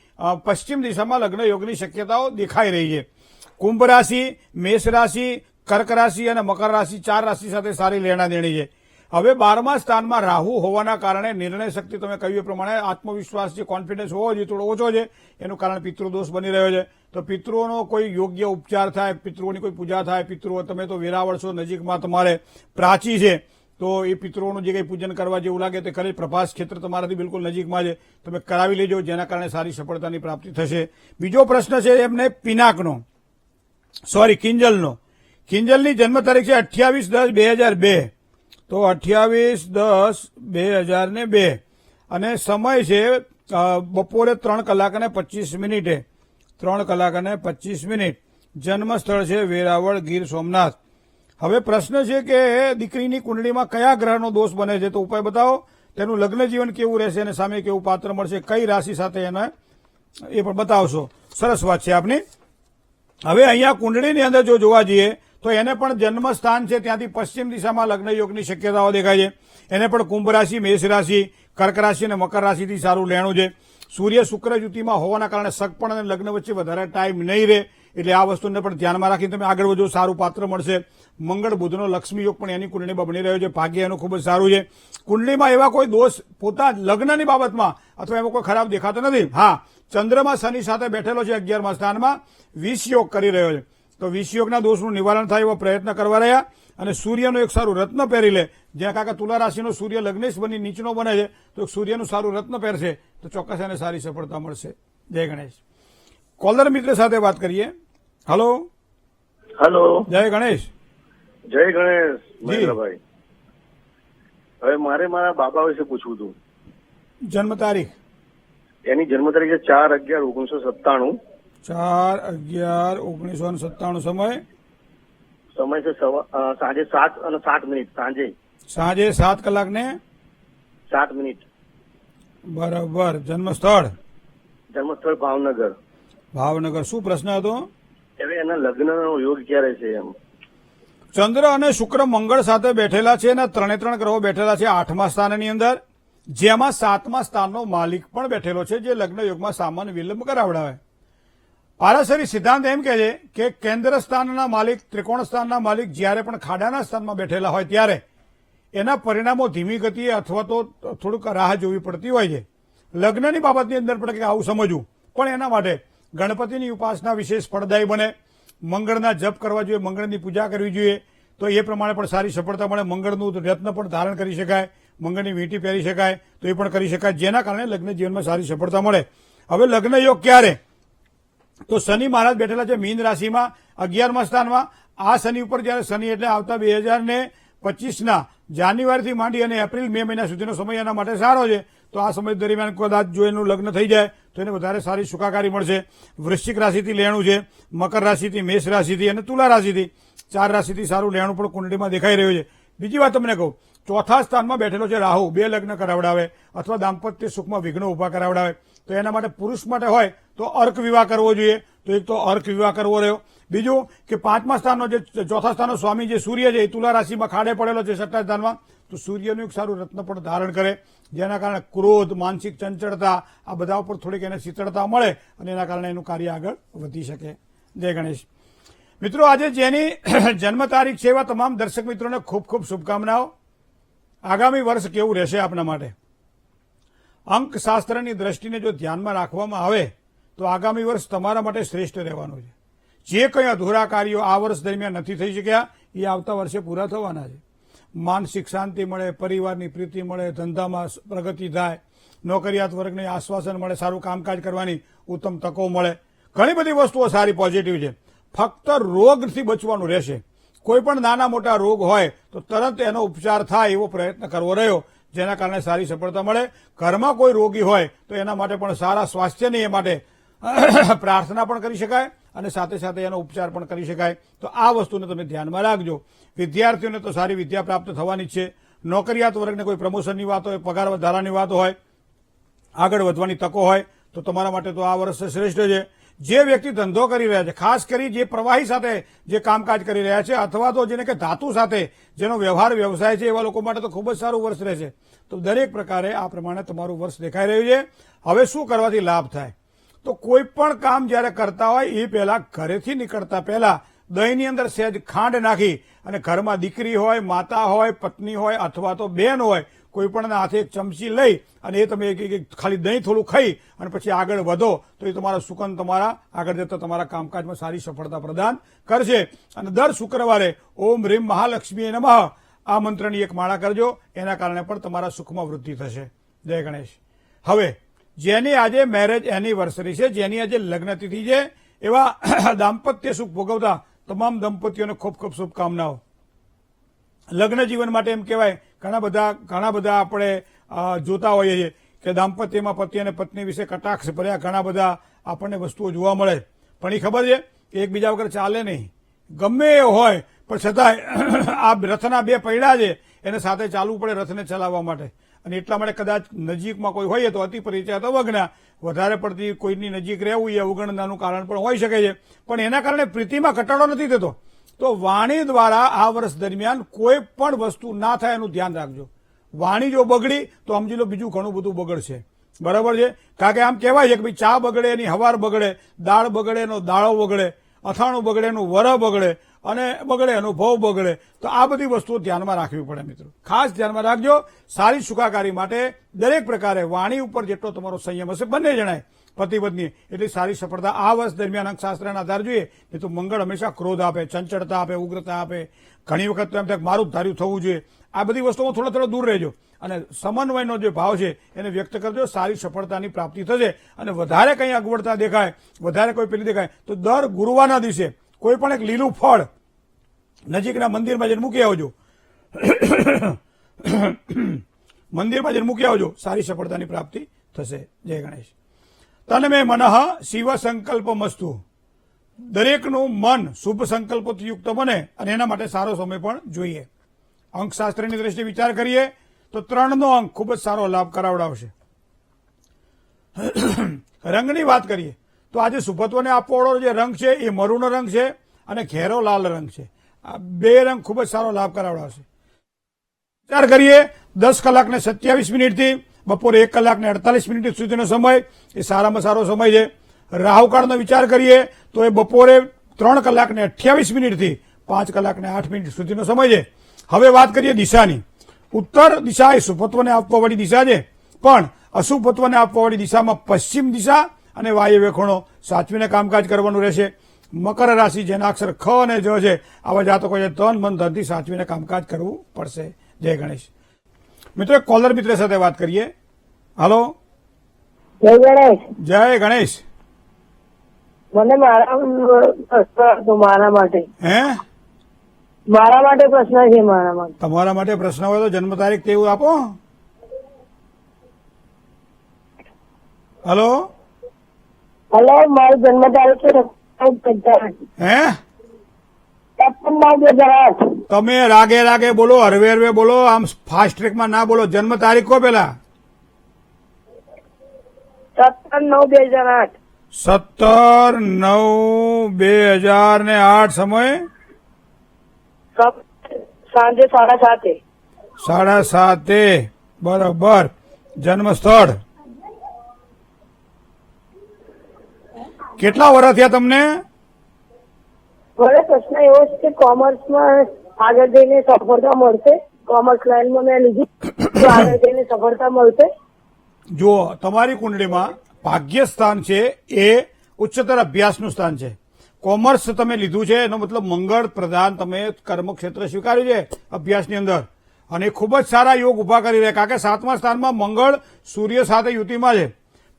પશ્ચિમ દિશામાં લગ્ન યોગની શક્યતાઓ દેખાઈ રહી છે. કુંભ રાશિ, મેષ રાશિ, કર્ક રાશિ અને મકર રાશિ 4 રાશિ સાથે સારી લેણા દેણી છે. હવે 12મા સ્થાનમાં રાહુ હોવાના કારણે નિર્ણય શક્તિ તમે કહ્યું એ પ્રમાણે આત્મવિશ્વાસ છે, કોન્ફિડન્સ હોવો જોઈએ થોડો ઓછો છે. એનું કારણ પિતૃદોષ બની રહ્યો છે. તો પિતૃઓનો કોઈ યોગ્ય ઉપચાર થાય, પિતૃઓની કોઈ પૂજા થાય. પિતૃઓ તમે તો વેરાવળ છો, નજીકમાં તમારે પ્રાચી છે, તો એ પિતૃઓનું જે કંઈ પૂજન કરવા જેવું લાગે તે કરી. પ્રભાસ ક્ષેત્ર તમારાથી બિલકુલ નજીકમાં છે, તમે કરાવી લેજો, જેના કારણે સારી સફળતાની પ્રાપ્તિ થશે. બીજો પ્રશ્ન છે એમને પિનાકનો, કિંજલનો. કિંજલની જન્મ તારીખ છે 28-10-2002. તો 28-10-2002 અને સમય છે બપોરે 3:25. 3:25. જન્મ સ્થળ છે વેરાવળ ગીર સોમનાથ. હવે પ્રશ્ન છે કે દીકરીની કુંડળીમાં કયા ગ્રહનો દોષ બને છે? તો ઉપાય બતાવો. તેનું લગ્ન જીવન કેવું રહેશે અને સામે કેવું પાત્ર મળશે, કઈ રાશિ સાથે એને એ પણ બતાવશો. સરસ વાત છે આપની. હવે અહીંયા કુંડળીની અંદર જો જોવા જઈએ તો એને પણ જન્મ સ્થાન છે ત્યાંથી પશ્ચિમ દિશામાં લગ્ન યોગની શક્યતાઓ દેખાય છે. એને પણ કુંભ રાશિ, મેષ રાશિ, કર્ક રાશિ અને મકર રાશિથી સારું લેણું છે. સૂર્ય શુક્ર યુતિમાં હોવાના કારણે સગપણ અને લગ્ન વચ્ચે વધારે ટાઈમ નહીં રહે, એટલે આ વસ્તુને પણ ધ્યાનમાં રાખીને તમે આગળ વધો, સારું પાત્ર મળશે. મંગળ બુધનો લક્ષ્મી યોગ પણ એની કુંડળીમાં બની રહ્યો છે. ભાગ્ય એનું ખૂબ જ સારું છે. કુંડળીમાં એવા કોઈ દોષ પોતા લગ્નની બાબતમાં અથવા એમાં કોઈ ખરાબ દેખાતો નથી. હા, ચંદ્રમાં શનિ સાથે બેઠેલો છે 11મા સ્થાનમાં, વિષ યોગ કરી રહ્યો છે. તો વિષ યોગના દોષનું નિવારણ થાય એવો પ્રયત્ન કરવા રહ્યા. અને સૂર્યનું એક સારું રત્ન પહેરી લે. જ્યાં કાકા તુલા રાશિનો સૂર્ય લગ્નેશ બની નીચનો બને છે, તો સૂર્યનું સારું રત્ન પહેરશે તો ચોક્કસ એને સારી સફળતા મળશે. જય ગણેશ. કોલર મિત્ર સાથે વાત કરીએ. હલો. હેલો, જય ગણેશ. જય ગણેશ મહેન્દ્રભાઈ. હવે મારે મારા બાબા વિશે પૂછવું હતું. જન્મ તારીખ? એની જન્મ તારીખ છે 4/11/1997. 4/11/1997. સમય છે સાંજે 7:07 સાંજે સાંજે 7 કલાક ને 7 બરાબર. જન્મ સ્થળ? જન્મસ્થળ ભાવનગર. ભાવનગર. શું પ્રશ્ન હતો? હવે એના લગ્નનો યોગ ક્યારે છે એમ? ચંદ્ર અને શુક્ર મંગળ સાથે બેઠેલા છે અને 3 ગ્રહો બેઠેલા છે 8મા સ્થાનની અંદર, જેમાં 7મા સ્થાનનો માલિક પણ બેઠેલો છે, જે લગ્ન યોગમાં સામાન્ય વિલંબ કરાવડાવે. પારાશરી સિદ્ધાંત એમ કહે છે કે કેન્દ્ર સ્થાનના માલિક, ત્રિકોણ સ્થાનના માલિક જ્યારે પણ ખાડાના સ્થાનમાં બેઠેલા હોય ત્યારે એના પરિણામો ધીમી ગતિએ અથવા તો થોડુંક રાહ જોવી પડતી હોય છે. લગ્નની બાબતની અંદર પણ કંઈક આવું સમજવું, પણ એના માટે ગણપતિની ઉપાસના વિશેષ ફળદાયી બને. મંગળના જપ કરવા જોઈએ, મંગળની પૂજા કરવી જોઈએ, તો એ પ્રમાણે પણ સારી સફળતા મળે. મંગળનું રત્ન પણ ધારણ કરી શકાય, મંગળની વીંટી પહેરી શકાય, તો એ પણ કરી શકાય, જેના કારણે લગ્ન જીવનમાં સારી સફળતા મળે. હવે લગ્ન યોગ ક્યારે? તો શનિ મહારાજ બેઠેલા છે મીન રાશિમાં 11મા સ્થાનમાં. આ શનિ ઉપર જયારે શનિ એટલે આવતા 2025ના જાન્યુઆરીથી માંડી અને એપ્રિલ મે મહિના સુધીનો સમય એના માટે સારો છે. તો આ સમય દરમિયાન કદાચ જો એનું લગ્ન થઈ જાય તો એને વધારે સારી સુખાકારી મળશે. વૃશ્ચિક રાશિથી લેણું છે, મકર રાશિથી, મેષ રાશિથી અને તુલા રાશિથી, 4 રાશિથી સારું લેણું પણ કુંડળીમાં દેખાઈ રહ્યું છે. બીજી વાત તમને કહું, 4થા સ્થાનમાં બેઠેલો છે રાહુ, 2 લગ્ન કરાવડાવે અથવા દાંપત્ય સુખમાં વિઘ્નો ઉભા કરાવડાવે. તો એના માટે પુરુષ માટે હોય તો અર્ક વિવાહ કરવો જોઈએ. તો એક તો અર્ક વિવાહ કરવો રહ્યો. બીજું કે 5મા સ્થાનનો જે 4થા સ્થાનનો સ્વામી જે સૂર્ય છે એ તુલા રાશિમાં ખાડે પડેલો છે 6થા સ્થાનમાં, તો સૂર્યનું એક સારું રત્ન પણ ધારણ કરે, જેના કારણે ક્રોધ, માનસિક ચંચળતા આ બધા ઉપર થોડીક એને શીતળતા મળે અને એના કારણે એનું કાર્ય આગળ વધી શકે. જય ગણેશ. મિત્રો, આજે જેની જન્મ તારીખ છે એવા તમામ દર્શક મિત્રોને ખૂબ ખૂબ શુભકામનાઓ. આગામી વર્ષ કેવું રહેશે આપના માટે? અંકશાસ્ત્રની દ્રષ્ટિને જો ધ્યાનમાં રાખવામાં આવે તો આગામી વર્ષ તમારા માટે શ્રેષ્ઠ રહેવાનું છે. જે કંઈ અધૂરા કાર્યો આ વર્ષ દરમિયાન નથી થઈ શક્યા એ આવતા વર્ષે પૂરા થવાના છે. માનસિક શાંતિ મળે, પરિવારની પ્રીતિ મળે, ધંધામાં પ્રગતિ થાય, નોકરિયાત વર્ગને આશ્વાસન મળે, સારું કામકાજ કરવાની ઉત્તમ તકો મળે. ઘણી બધી વસ્તુઓ સારી પોઝિટિવ છે. ફક્ત રોગથી બચવાનું રહેશે. કોઈ પણ નાના મોટા રોગ હોય તો તરત એનો ઉપચાર થાય એવો પ્રયત્ન કરવો રહ્યો, જેના કારણે સારી સફળતા મળે. ઘરમાં કોઈ રોગી હોય તો એના માટે પણ સારા સ્વાસ્થ્યની એ માટે પ્રાર્થના પણ કરી શકાય અને સાથે સાથે એનો ઉપચાર પણ કરી શકાય. તો આ વસ્તુને તમે ધ્યાનમાં રાખજો. વિદ્યાર્થીઓને તો સારી વિદ્યા પ્રાપ્ત થવાની જ છે. નોકરિયાત વર્ગને કોઈ પ્રમોશનની વાત હોય, પગાર વધારાની વાત હોય, આગળ વધવાની તકો હોય તો તમારા માટે તો આ વર્ષ શ્રેષ્ઠ છે. જે વ્યક્તિ ધંધો કરી રહ્યા છે, ખાસ કરી જે પ્રવાહી સાથે જે કામકાજ કરી રહ્યા છે અથવા તો જેને કે ધાતુ સાથે જેનો વ્યવસાય છે એવા લોકો માટે તો ખૂબ જ સારું વર્ષ રહેશે. તો દરેક પ્રકારે આ પ્રમાણે તમારું વર્ષ દેખાઈ રહ્યું છે. હવે શું કરવાથી લાભ થાય? તો કોઈ પણ કામ જયારે કરતા હોય એ પહેલા ઘરેથી નીકળતા પહેલા દહીંની અંદર સહેજ ખાંડ નાખી અને ઘરમાં દીકરી હોય, માતા હોય, પત્ની હોય અથવા તો બહેન હોય, કોઈ પણના હાથે એક ચમચી લઈ અને એ તમે ખાલી દહીં થોડું ખાઈ અને પછી આગળ વધો તો એ તમારા સુકન તમારા આગળ જતા તમારા કામકાજમાં સારી સફળતા પ્રદાન કરશે. અને દર શુક્રવારે ઓમ રીમ મહાલક્ષ્મી નમઃ આ મંત્રની એક માળા કરજો, એના કારણે પણ તમારા સુખમાં વૃદ્ધિ થશે. જય ગણેશ. હવે જેની આજે મેરેજ એનિવર્સરી છે, જેની આજે લગ્ન તિથિ છે, એવા દાંપત્ય સુખ ભોગવતા તમામ દંપતીઓને ખૂબ ખૂબ શુભકામનાઓ. લગ્ન જીવન માટે એમ કહેવાય ઘણા બધા આપણે જોતા હોઈએ છીએ કે દાંપત્યમાં પતિ અને પત્ની વિશે કટાક્ષ ભર્યા ઘણા બધા આપણને વસ્તુઓ જોવા મળે. પણ એ ખબર છે કે એકબીજા વગર ચાલે નહીં. ગમે એ હોય પણ છતાંય આ રથના 2 પૈડા છે એને સાથે ચાલવું પડે રથને ચલાવવા માટે. અને એટલા માટે કદાચ નજીકમાં કોઈ હોય તો અતિ પરિચય અવગણ્યા, વધારે પડતી કોઈની નજીક રહેવું એ અવગણનાનું કારણ પણ હોઈ શકે છે, પણ એના કારણે પ્રીતિમાં ઘટાડો નથી થતો. તો વાણી દ્વારા આ વર્ષ દરમિયાન કોઈ પણ વસ્તુ ના થાય એનું ધ્યાન રાખજો. વાણી જો બગડી તો સમજી લો બીજું ઘણું બધું બગડશે. બરાબર છે? કારણ કે આમ કહેવાય છે કે ભાઈ ચા બગડે એની હવાર બગડે, દાળ બગડે એનો દાળો બગડે, અથાણું બગડે એનું વર બગડે, અને બગડે એનો ભવ બગડે. તો આ બધી વસ્તુઓ ધ્યાનમાં રાખવી પડે મિત્રો. ખાસ ધ્યાનમાં રાખજો. સારી સુખાકારી માટે દરેક પ્રકારે વાણી ઉપર જેટલો તમારો સંયમ હશે, બંને જણાય પતિ પત્ની, એટલી સારી સફળતા આ વર્ષ દરમિયાન અંકશાસ્ત્રના આધાર જોઈએ. એ તો મંગળ હંમેશા ક્રોધ આપે, ચંચળતા આપે, ઉગ્રતા આપે. ઘણી વખત તો એમ થાય મારું જ ધાર્યું થવું જોઈએ. આ બધી વસ્તુઓ થોડો દૂર રહેજો અને સમન્વયનો જે ભાવ છે એને વ્યક્ત કરજો. સારી સફળતાની પ્રાપ્તિ થશે. અને વધારે કંઈ અગવડતા દેખાય, વધારે કોઈ પેલી દેખાય તો દર ગુરુવારના દિવસે કોઈ પણ એક લીલું ફળ નજીકના મંદિરમાં જઈને મૂકી આવજો. મંદિરમાં જઈને મૂકી આવજો, સારી સફળતાની પ્રાપ્તિ થશે. જય ગણેશ. તન્મે મનઃ શિવ સંકલ્પ મસ્તુ. દરેકનું મન શુભ સંકલ્પોથી યુક્ત બને અને એના માટે સારો સમય પણ જોઈએ. અંકશાસ્ત્રની દ્રષ્ટિએ વિચાર કરીએ તો 3નો અંક ખૂબ જ સારો લાભ કરાવડાવશે. રંગની વાત કરીએ તો આજે શુભત્વને આપવાવાળો જે રંગ છે એ મરૂન રંગ છે અને ઘેરો લાલ રંગ છે. આ બે રંગ ખૂબ જ સારો લાભ કરાવડાવશે. વિચાર કરીએ 10 કલાકને 27 મિનિટથી બપોરે 1 કલાકને 48 મિનિટ સુધીનો સમય એ સારામાં સારો સમય છે. રાહુકાળનો વિચાર કરીએ તો એ બપોરે 3 કલાકને 28 મિનિટથી 5 કલાકને 8 મિનિટ સુધીનો સમય છે. હવે વાત કરીએ દિશાની. ઉત્તર દિશા એ શુભત્વને આપવાવાળી દિશા છે, પણ અશુભત્વને આપવાવાળી દિશામાં પશ્ચિમ દિશા અને વાયવ્ય ખૂણો સાચવીને કામકાજ કરવાનું રહેશે. મકર રાશિ જેના અક્ષર ખ અને જ છે આવા જાતકો છે તન મન ધનથી સાચવીને કામકાજ કરવું પડશે. જય ગણેશ. મિત્રો એક કોલર મિત્ર સાથે વાત કરીએ. હાલો. જય ગણેશ. જય ગણેશ. મને મારા માટે હે મારા માટે પ્રશ્ન છે. મારા માટે તમારા માટે પ્રશ્ન હોય તો જન્મ તારીખ તેવું આપો. હલો. હલો, મારી જન્મ તારીખ છે હે 17/9/2008. તમે રાગે રાગે બોલો, હરવે હરવે બોલો, આમ ફાસ્ટ ટ્રેકમાં ના બોલો. જન્મ તારીખ કો પેલા 17/9/2008. 17/9/2008. સમય સાંજે 7:30. 7:30. બરોબર. જન્મ સ્થળ કેટલા વર્ષ થયા તમને? મને પ્રશ્ન એવો છે કે કોમર્સમાં આગળ જઈને સફળતા મળશે? કોમર્સ લાઈનમાં મેં લીધી તો આગળ જઈને સફળતા મળશે? જો તમારી કુંડળીમાં ભાગ્ય સ્થાન છે એ ઉચ્ચતર અભ્યાસનું સ્થાન છે. કોમર્સ તમે લીધું છે એનો મતલબ મંગળ પ્રધાન તમે કર્મક્ષેત્ર સ્વીકાર્યું છે અભ્યાસની અંદર, અને ખૂબ જ સારા યોગ ઉભા કરી રહ્યા. કારણ કે 7મા સ્થાનમાં મંગળ સૂર્ય સાથે યુતિમાં છે,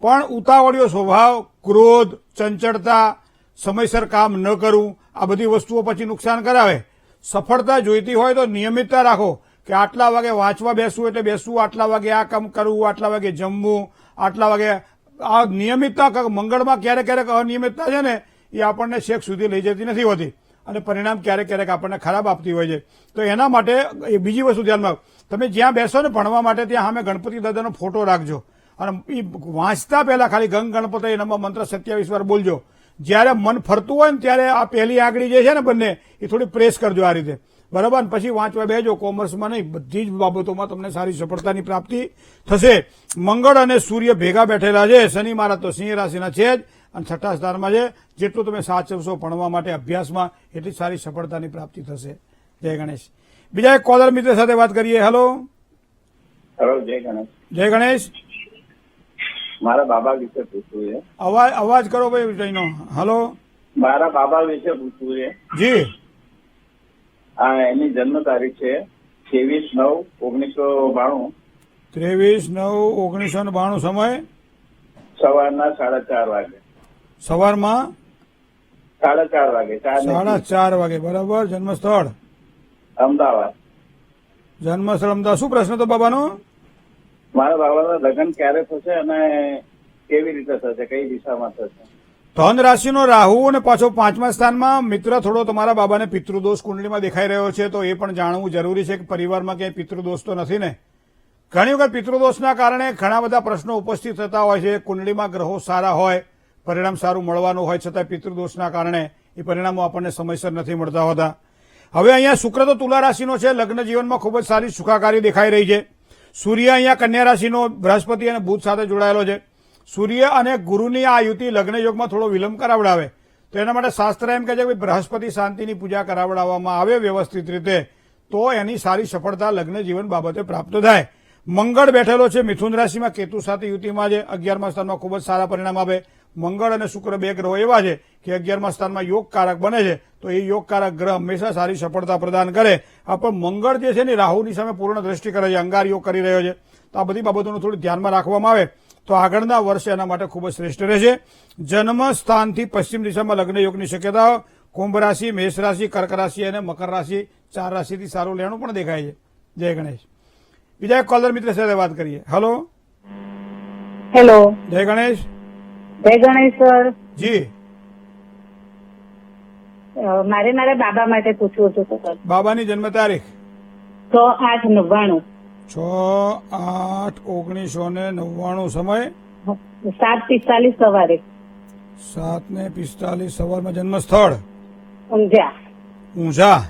પણ ઉતાવળિયો સ્વભાવ, ક્રોધ, ચંચળતા, સમયસર કામ ન કરવું, આ બધી વસ્તુઓ પછી નુકસાન કરાવે. સફળતા જોઈતી હોય તો નિયમિતતા રાખો કે આટલા વાગે વાંચવા બેસવું એટલે બેસવું, આટલા વાગે આ કામ કરવું, આટલા વાગે જમવું, આટલા વાગે આ નિયમિતતા. મંગળમાં ક્યારેક ક્યારેક અનિયમિતતા છે ને એ આપણને છેક સુધી લઈ જતી નથી હોતી અને પરિણામ ક્યારેક ક્યારેક આપણને ખરાબ આપતી હોય છે. તો એના માટે એ બીજી વસ્તુ ધ્યાનમાં તમે જ્યાં બેસો ને ભણવા માટે ત્યાં સામે ગણપતિ દાદાનો ફોટો રાખજો અને એ વાંચતા પહેલા ખાલી ગંગ ગણપતિ નમઃ મંત્ર 27 વાર બોલજો. જયારે મન ફરતું હોય ને ત્યારે આ પહેલી આંગળી જે છે ને બંને એ થોડી પ્રેસ કરજો આ રીતે, બરાબર. પછી વાંચવા બેજો. કોમર્સમાં નહીં, બધી જ બાબતોમાં તમને સારી સફળતાની પ્રાપ્તિ થશે. મંગળ અને સૂર્ય ભેગા બેઠેલા છે. શનિ મહારાજ તો સિંહ રાશિના છે જ અને 6ઠા સ્થાનમાં છે. જેટલું તમે સાચવશો ભણવા માટે અભ્યાસમાં એટલી સારી સફળતાની પ્રાપ્તિ થશે. જય ગણેશ. બીજા એક કોલર મિત્ર સાથે વાત કરીએ. હેલો. હેલો, જય ગણેશ. જય ગણેશ. મારા બાબા વિશે પૂછવું છે. અવાજ કરો ભાઈ જઈનો. હલો. મારા બાબા વિશે પૂછવું છે. જી. એની જન્મ તારીખ છે 23/9/1992. 23/9/1992. સમય સવારના 4:30 વાગે. સવારમાં 4:30 વાગે. 4:30 વાગે. બરાબર. જન્મસ્થળ અમદાવાદ. જન્મસ્થળ અમદાવાદ. શું પ્રશ્ન હતો બાબાનો? મારા બાબાના લગ્ન ક્યારે થશે અને કેવી રીતે થશે, કઈ દિશામાં થશે? ધન રાશિનો રાહુ અને પાછો 5મા સ્થાનમાં મિત્ર થોડો તમારા બાબાને પિતૃદોષ કુંડળીમાં દેખાઈ રહ્યો છે, તો એ પણ જાણવું જરૂરી છે કે પરિવારમાં ક્યાંય પિતૃદોષ તો નથી ને? ઘણી વખત પિતૃદોષના કારણે ઘણા બધા પ્રશ્નો ઉપસ્થિત થતા હોય છે. કુંડળીમાં ગ્રહો સારા હોય, પરિણામ સારું મળવાનું હોય છતાં પિતૃદોષના કારણે એ પરિણામો આપણને સમયસર નથી મળતા હોતા. હવે અહીંયા શુક્ર તો તુલા રાશિનો છે, લગ્ન જીવનમાં ખૂબ જ સારી સુખાકારી દેખાઈ રહી છે. સૂર્ય અહીંયા કન્યા રાશિનો બૃહસ્પતિ અને બુધ સાથે જોડાયેલો છે. સૂર્ય અને ગુરુની આ યુતિ લગ્ન યોગમાં થોડો વિલંબ કરાવડાવે તો એના માટે શાસ્ત્ર એમ કહે છે કે બૃહસ્પતિ શાંતિની પૂજા કરાવડાવવામાં આવે વ્યવસ્થિત રીતે તો એની સારી સફળતા લગ્ન જીવન બાબતે પ્રાપ્ત થાય. મંગળ બેઠેલો છે મિથુન રાશિમાં, કેતુ સાથે યુતિમાં છે. 11મા સ્થાનમાં ખૂબ જ સારા પરિણામ આપે. મંગળ અને શુક્ર બે ગ્રહો એવા છે કે 11મા સ્થાનમાં યોગકારક બને છે, તો એ યોગકારક ગ્રહ હંમેશા સારી સફળતા પ્રદાન કરે. આ પણ મંગળ જે છે ને રાહુની સામે પૂર્ણ દ્રષ્ટિ કરે છે, અંગાર યોગ કરી રહ્યો છે. તો આ બધી બાબતોનું થોડું ધ્યાનમાં રાખવામાં આવે તો આગળના વર્ષે એના માટે ખૂબ જ શ્રેષ્ઠ રહેશે. જન્મ સ્થાનથી પશ્ચિમ દિશામાં લગ્ન યોગની શક્યતાઓ. કુંભ રાશિ, મેષ રાશિ, કર્ક રાશિ અને મકર રાશિ 4 રાશિથી સારું લેણું પણ દેખાય છે. જય ગણેશ. બીજા એક કોલર મિત્ર સાથે વાત કરીએ. હેલો. હેલો. જય ગણેશ. જય ગણેશ સર. જી. મારે મારા બાબા માટે પૂછવું હતું સર. બાબાની જન્મ તારીખ 6/8/99. 6/8/1999. સમય 7:45 સવારે. 7:45 સવારમાં. જન્મ સ્થળ ઊંઝા. ઊંઝા.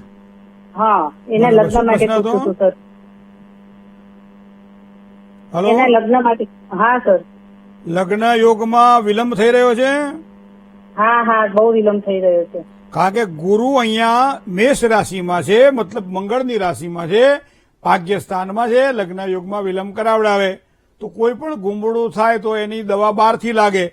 હા, એના બરાબર. લગ્ન માટે શું પ્રશ્ન હતો? પૂછવું હતું સર. હલો. એના લગ્ન માટે. હા સર. લગ્ન યોગમાં વિલંબ થઈ રહ્યો છે. હા, બહુ વિલંબ થઈ રહ્યો છે. કારણ કે ગુરુ અહીંયા મેષ રાશિમાં છે, મતલબ મંગળની રાશિમાં છે, ભાગ્ય સ્થાનમાં છે. લગ્ન યોગમાં વિલંબ કરાવડાવે તો કોઈ પણ ગુંબળું થાય તો એની દવા બહારથી લાગે,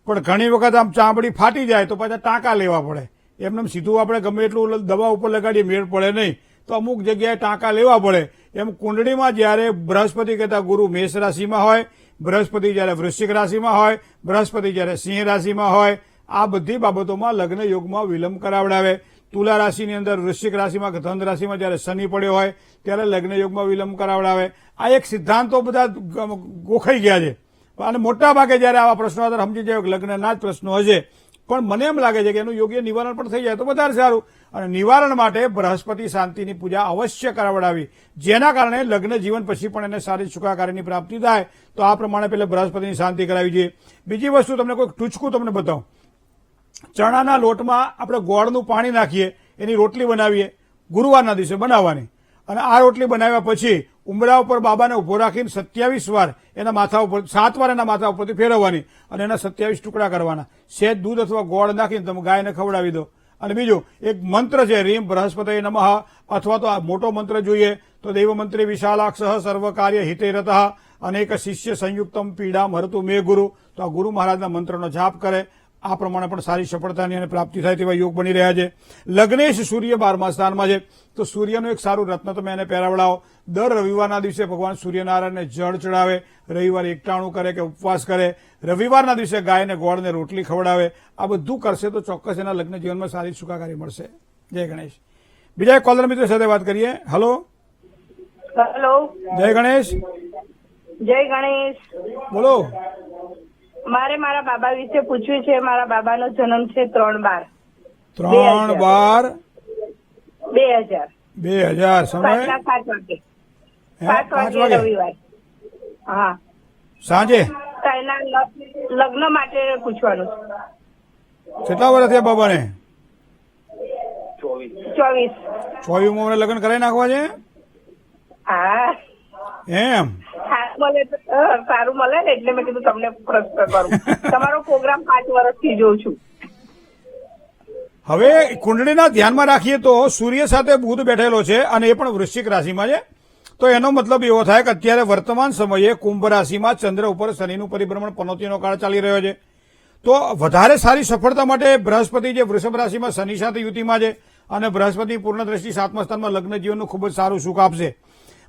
પણ ઘણી વખત આમ ચામડી ફાટી જાય તો પાછા ટાંકા લેવા પડે. એમને સીધું આપણે ગમે એટલું દવા ઉપર લગાડીએ મેળ પડે નહીં, તો અમુક જગ્યાએ ટાંકા લેવા પડે. એમ કુંડળીમાં જ્યારે બૃહસ્પતિ કહેતા ગુરુ મેષ રાશિમાં હોય, બૃહસ્પતિ જ્યારે વૃશ્ચિક રાશિમાં હોય, બૃહસ્પતિ જ્યારે સિંહ રાશિમાં હોય, આ બધી બાબતોમાં લગ્ન યોગમાં વિલંબ કરાવડાવે. તુલા રાશિની અંદર વૃશ્ચિક રાશિમાં ધન રાશિમાં જ્યારે શનિ પડ્યો હોય ત્યારે લગ્ન યોગમાં વિલંબ કરાવડાવે. આ એક સિદ્ધાંતો બધા ગોખાઈ ગયા છે અને મોટા ભાગે જયારે આવા પ્રશ્નો આધાર સમજી જાય લગ્નના જ પ્રશ્નો હશે, પણ મને એમ લાગે છે કે એનું યોગ્ય નિવારણ પણ થઈ જાય તો વધારે સારું. અને નિવારણ માટે બૃહસ્પતિ શાંતિની પૂજા અવશ્ય કરાવડાવી, જેના કારણે લગ્ન જીવન પછી પણ એને સારી સુખાકારીની પ્રાપ્તિ થાય. તો આ પ્રમાણે પેલા બૃહસ્પતિની શાંતિ કરાવી જોઈએ. બીજી વસ્તુ તમને કોઈ ટૂચકું તમને બતાવું. ચણાના લોટમાં આપણે ગોળનું પાણી નાખીએ, એની રોટલી બનાવીએ, ગુરુવારના દિવસે બનાવવાની. અને આ રોટલી બનાવ્યા પછી ઉંબરા ઉપર બાબાને ઉભો રાખીને 27 વાર એના માથા ઉપર, 7 વાર એના માથા ઉપરથી ફેરવવાની અને એના 27 ટુકડા કરવાના. સહેજ દૂધ અથવા ગોળ નાખીને તમે ગાયને ખવડાવી દો. અને બીજું એક મંત્ર છે, રીમ બૃહસ્પતિ નમઃ, અથવા તો આ મોટો મંત્ર જોઈએ તો દૈવ મંત્રી વિશાલાક્ષ સર્વ કાર્ય હિતે રતઃ અનેક શિષ્ય સંયુક્તમ પીડા હરતુ મે ગુરુ. તો આ ગુરુ મહારાજના મંત્રનો જાપ કરે. આ પ્રમાણે પણ સારી સફળતાની અને પ્રાપ્તિ થાય તેવા યોગ બની રહ્યા છે. લગ્નેશ સૂર્ય 12મા સ્થાનમાં છે, તો સૂર્યનું એક સારું રત્ન તમે એને પહેરાવડાવો. દર રવિવારના દિવસે ભગવાન સૂર્યનારાયણને જળ ચડાવે, રવિવારે એકટાણું કરે કે ઉપવાસ કરે, રવિવારના દિવસે ગાયને ગોળને રોટલી ખવડાવે. આ બધું કરશે તો ચોક્કસ એના લગ્ન જીવનમાં સારી સુખાકારી મળશે. જય ગણેશ. બીજા એક કોલર મિત્ર સાથે વાત કરીએ. હલો. હેલો. જય ગણેશ. જય ગણેશ. બોલો. મારે મારા બાબા વિશે પૂછ્યું છે. મારા બાબાનો જન્મ છે 3/12/2000. 3/12/2000. સમય 5 વાગે. 5 વાગે રવિવાર. હા. સાંજે. તો એના લગ્ન માટે પૂછવાનું છે. કેટલા વર્ષ થયા બાબાને? 24. 24 ઉંમરે લગ્ન કરાવી નાખવા છે હા. એમ? સારું મળે ને એટલે મેં કીધું તમને પ્રશ્ન કરું. તમારો પ્રોગ્રામ 5 વર્ષથી જોઉં છું. હવે કુંડળીના ધ્યાનમાં રાખીએ તો સૂર્ય સાથે બુધ બેઠેલો છે અને એ પણ વૃશ્ચિક રાશિમાં છે. તો એનો મતલબ એવો થાય કે અત્યારે વર્તમાન સમયે કુંભ રાશિમાં ચંદ્ર ઉપર શનિનું પરિભ્રમણ પનોતીનો કાળ ચાલી રહ્યો છે. તો વધારે સારી સફળતા માટે બૃહસ્પતિ જે વૃષભ રાશિમાં શનિ સાથે યુતિમાં છે અને બૃહસ્પતિ પૂર્ણ દ્રષ્ટિ 7મા સ્થાનમાં લગ્ન જીવનનું ખૂબ જ સારું સુખ આપશે.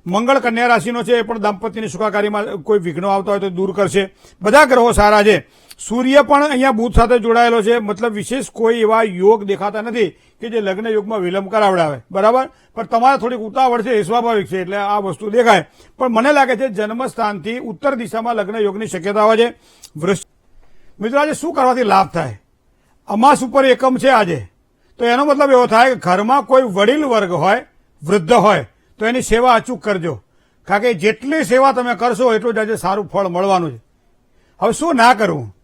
મંગળ કન્યા રાશિનો છે, એ પણ દાંપત્યની સુખાકારીમાં કોઈ વિઘ્નો આવતા હોય તો દૂર કરશે. બધા ગ્રહો સારા છે. સૂર્ય પણ અહીંયા બુધ સાથે જોડાયેલો છે, મતલબ વિશેષ કોઈ એવા યોગ દેખાતા નથી કે જે લગ્ન યોગમાં વિલંબ કરાવડાવે. બરાબર, પણ તમારે થોડીક ઉતાવળ છે એ સ્વાભાવિક છે, એટલે આ વસ્તુ દેખાય. પણ મને લાગે છે જન્મસ્થાનથી ઉત્તર દિશામાં લગ્ન યોગની શક્યતાઓ છે. મિત્રો આજે શું કરવાથી લાભ થાય? અમાસ ઉપર એકમ છે આજે, તો એનો મતલબ એવો થાય કે ઘરમાં કોઈ વડીલ વર્ગ હોય, વૃદ્ધ હોય તો એની સેવા અચૂક કરજો. કારણ કે જેટલી સેવા તમે કરશો એટલું જ આજે સારું ફળ મળવાનું છે. હવે શું ના કરવું?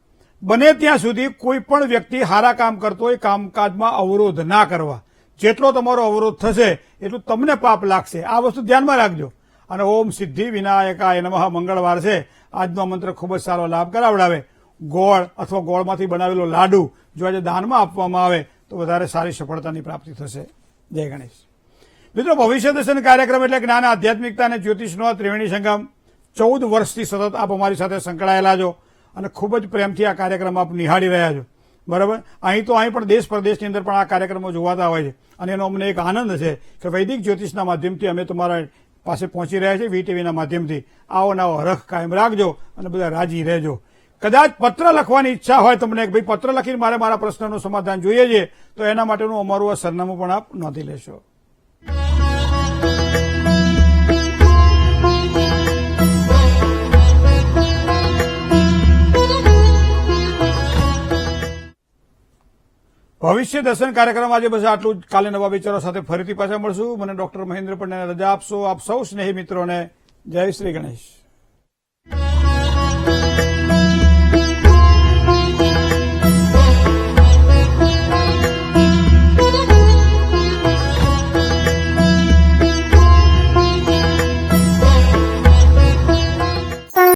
બને ત્યાં સુધી કોઈ પણ વ્યક્તિ સારા કામ કરતો હોય કામકાજમાં અવરોધ ના કરવા. જેટલો તમારો અવરોધ થશે એટલું તમને પાપ લાગશે. આ વસ્તુ ધ્યાનમાં રાખજો. અને ઓમ સિદ્ધિ વિનાયકાય નમઃ મંગળવાર છે. આજનો મંત્ર ખૂબ જ સારો લાભ કરાવડાવે. ગોળ અથવા ગોળમાંથી બનાવેલો લાડુ જો આજે દાનમાં આપવામાં આવે તો વધારે સારી સફળતાની પ્રાપ્તિ થશે. જય ગણેશ. મિત્રો, ભવિષ્ય દર્શન કાર્યક્રમ એટલે જ્ઞાન, આધ્યાત્મિકતા અને જ્યોતિષનો ત્રિવેણી સંગમ. 14 વર્ષથી સતત આપ અમારી સાથે સંકળાયેલા છો અને ખૂબ જ પ્રેમથી આ કાર્યક્રમ આપ નિહાળી રહ્યા છો. બરાબર. અહીં પણ દેશ પ્રદેશની અંદર પણ આ કાર્યક્રમો જોવાતા હોય છે અને એનો અમને એક આનંદ છે કે વૈદિક જ્યોતિષના માધ્યમથી અમે તમારા પાસે પહોંચી રહ્યા છીએ. વીટીવીના માધ્યમથી આવો નવો હરખ કાયમ રાખજો અને બધા રાજી રહેજો. કદાચ પત્ર લખવાની ઈચ્છા હોય તમને કે ભાઈ પત્ર લખીને મારે મારા પ્રશ્નનું સમાધાન જોઈએ છે, તો એના માટેનું અમારું આ સરનામું પણ આપ નોંધી લેશો. ભવિષ્ય દર્શન કાર્યક્રમ આજે બસ આટલું જ. કાલે નવા વિચારો સાથે ફરીથી પાછા મળશું. મને ડોક્ટર મહેન્દ્ર પંડ્યાને રજા આપશો. આપ સૌ સ્નેહી મિત્રોને જય શ્રી ગણેશ.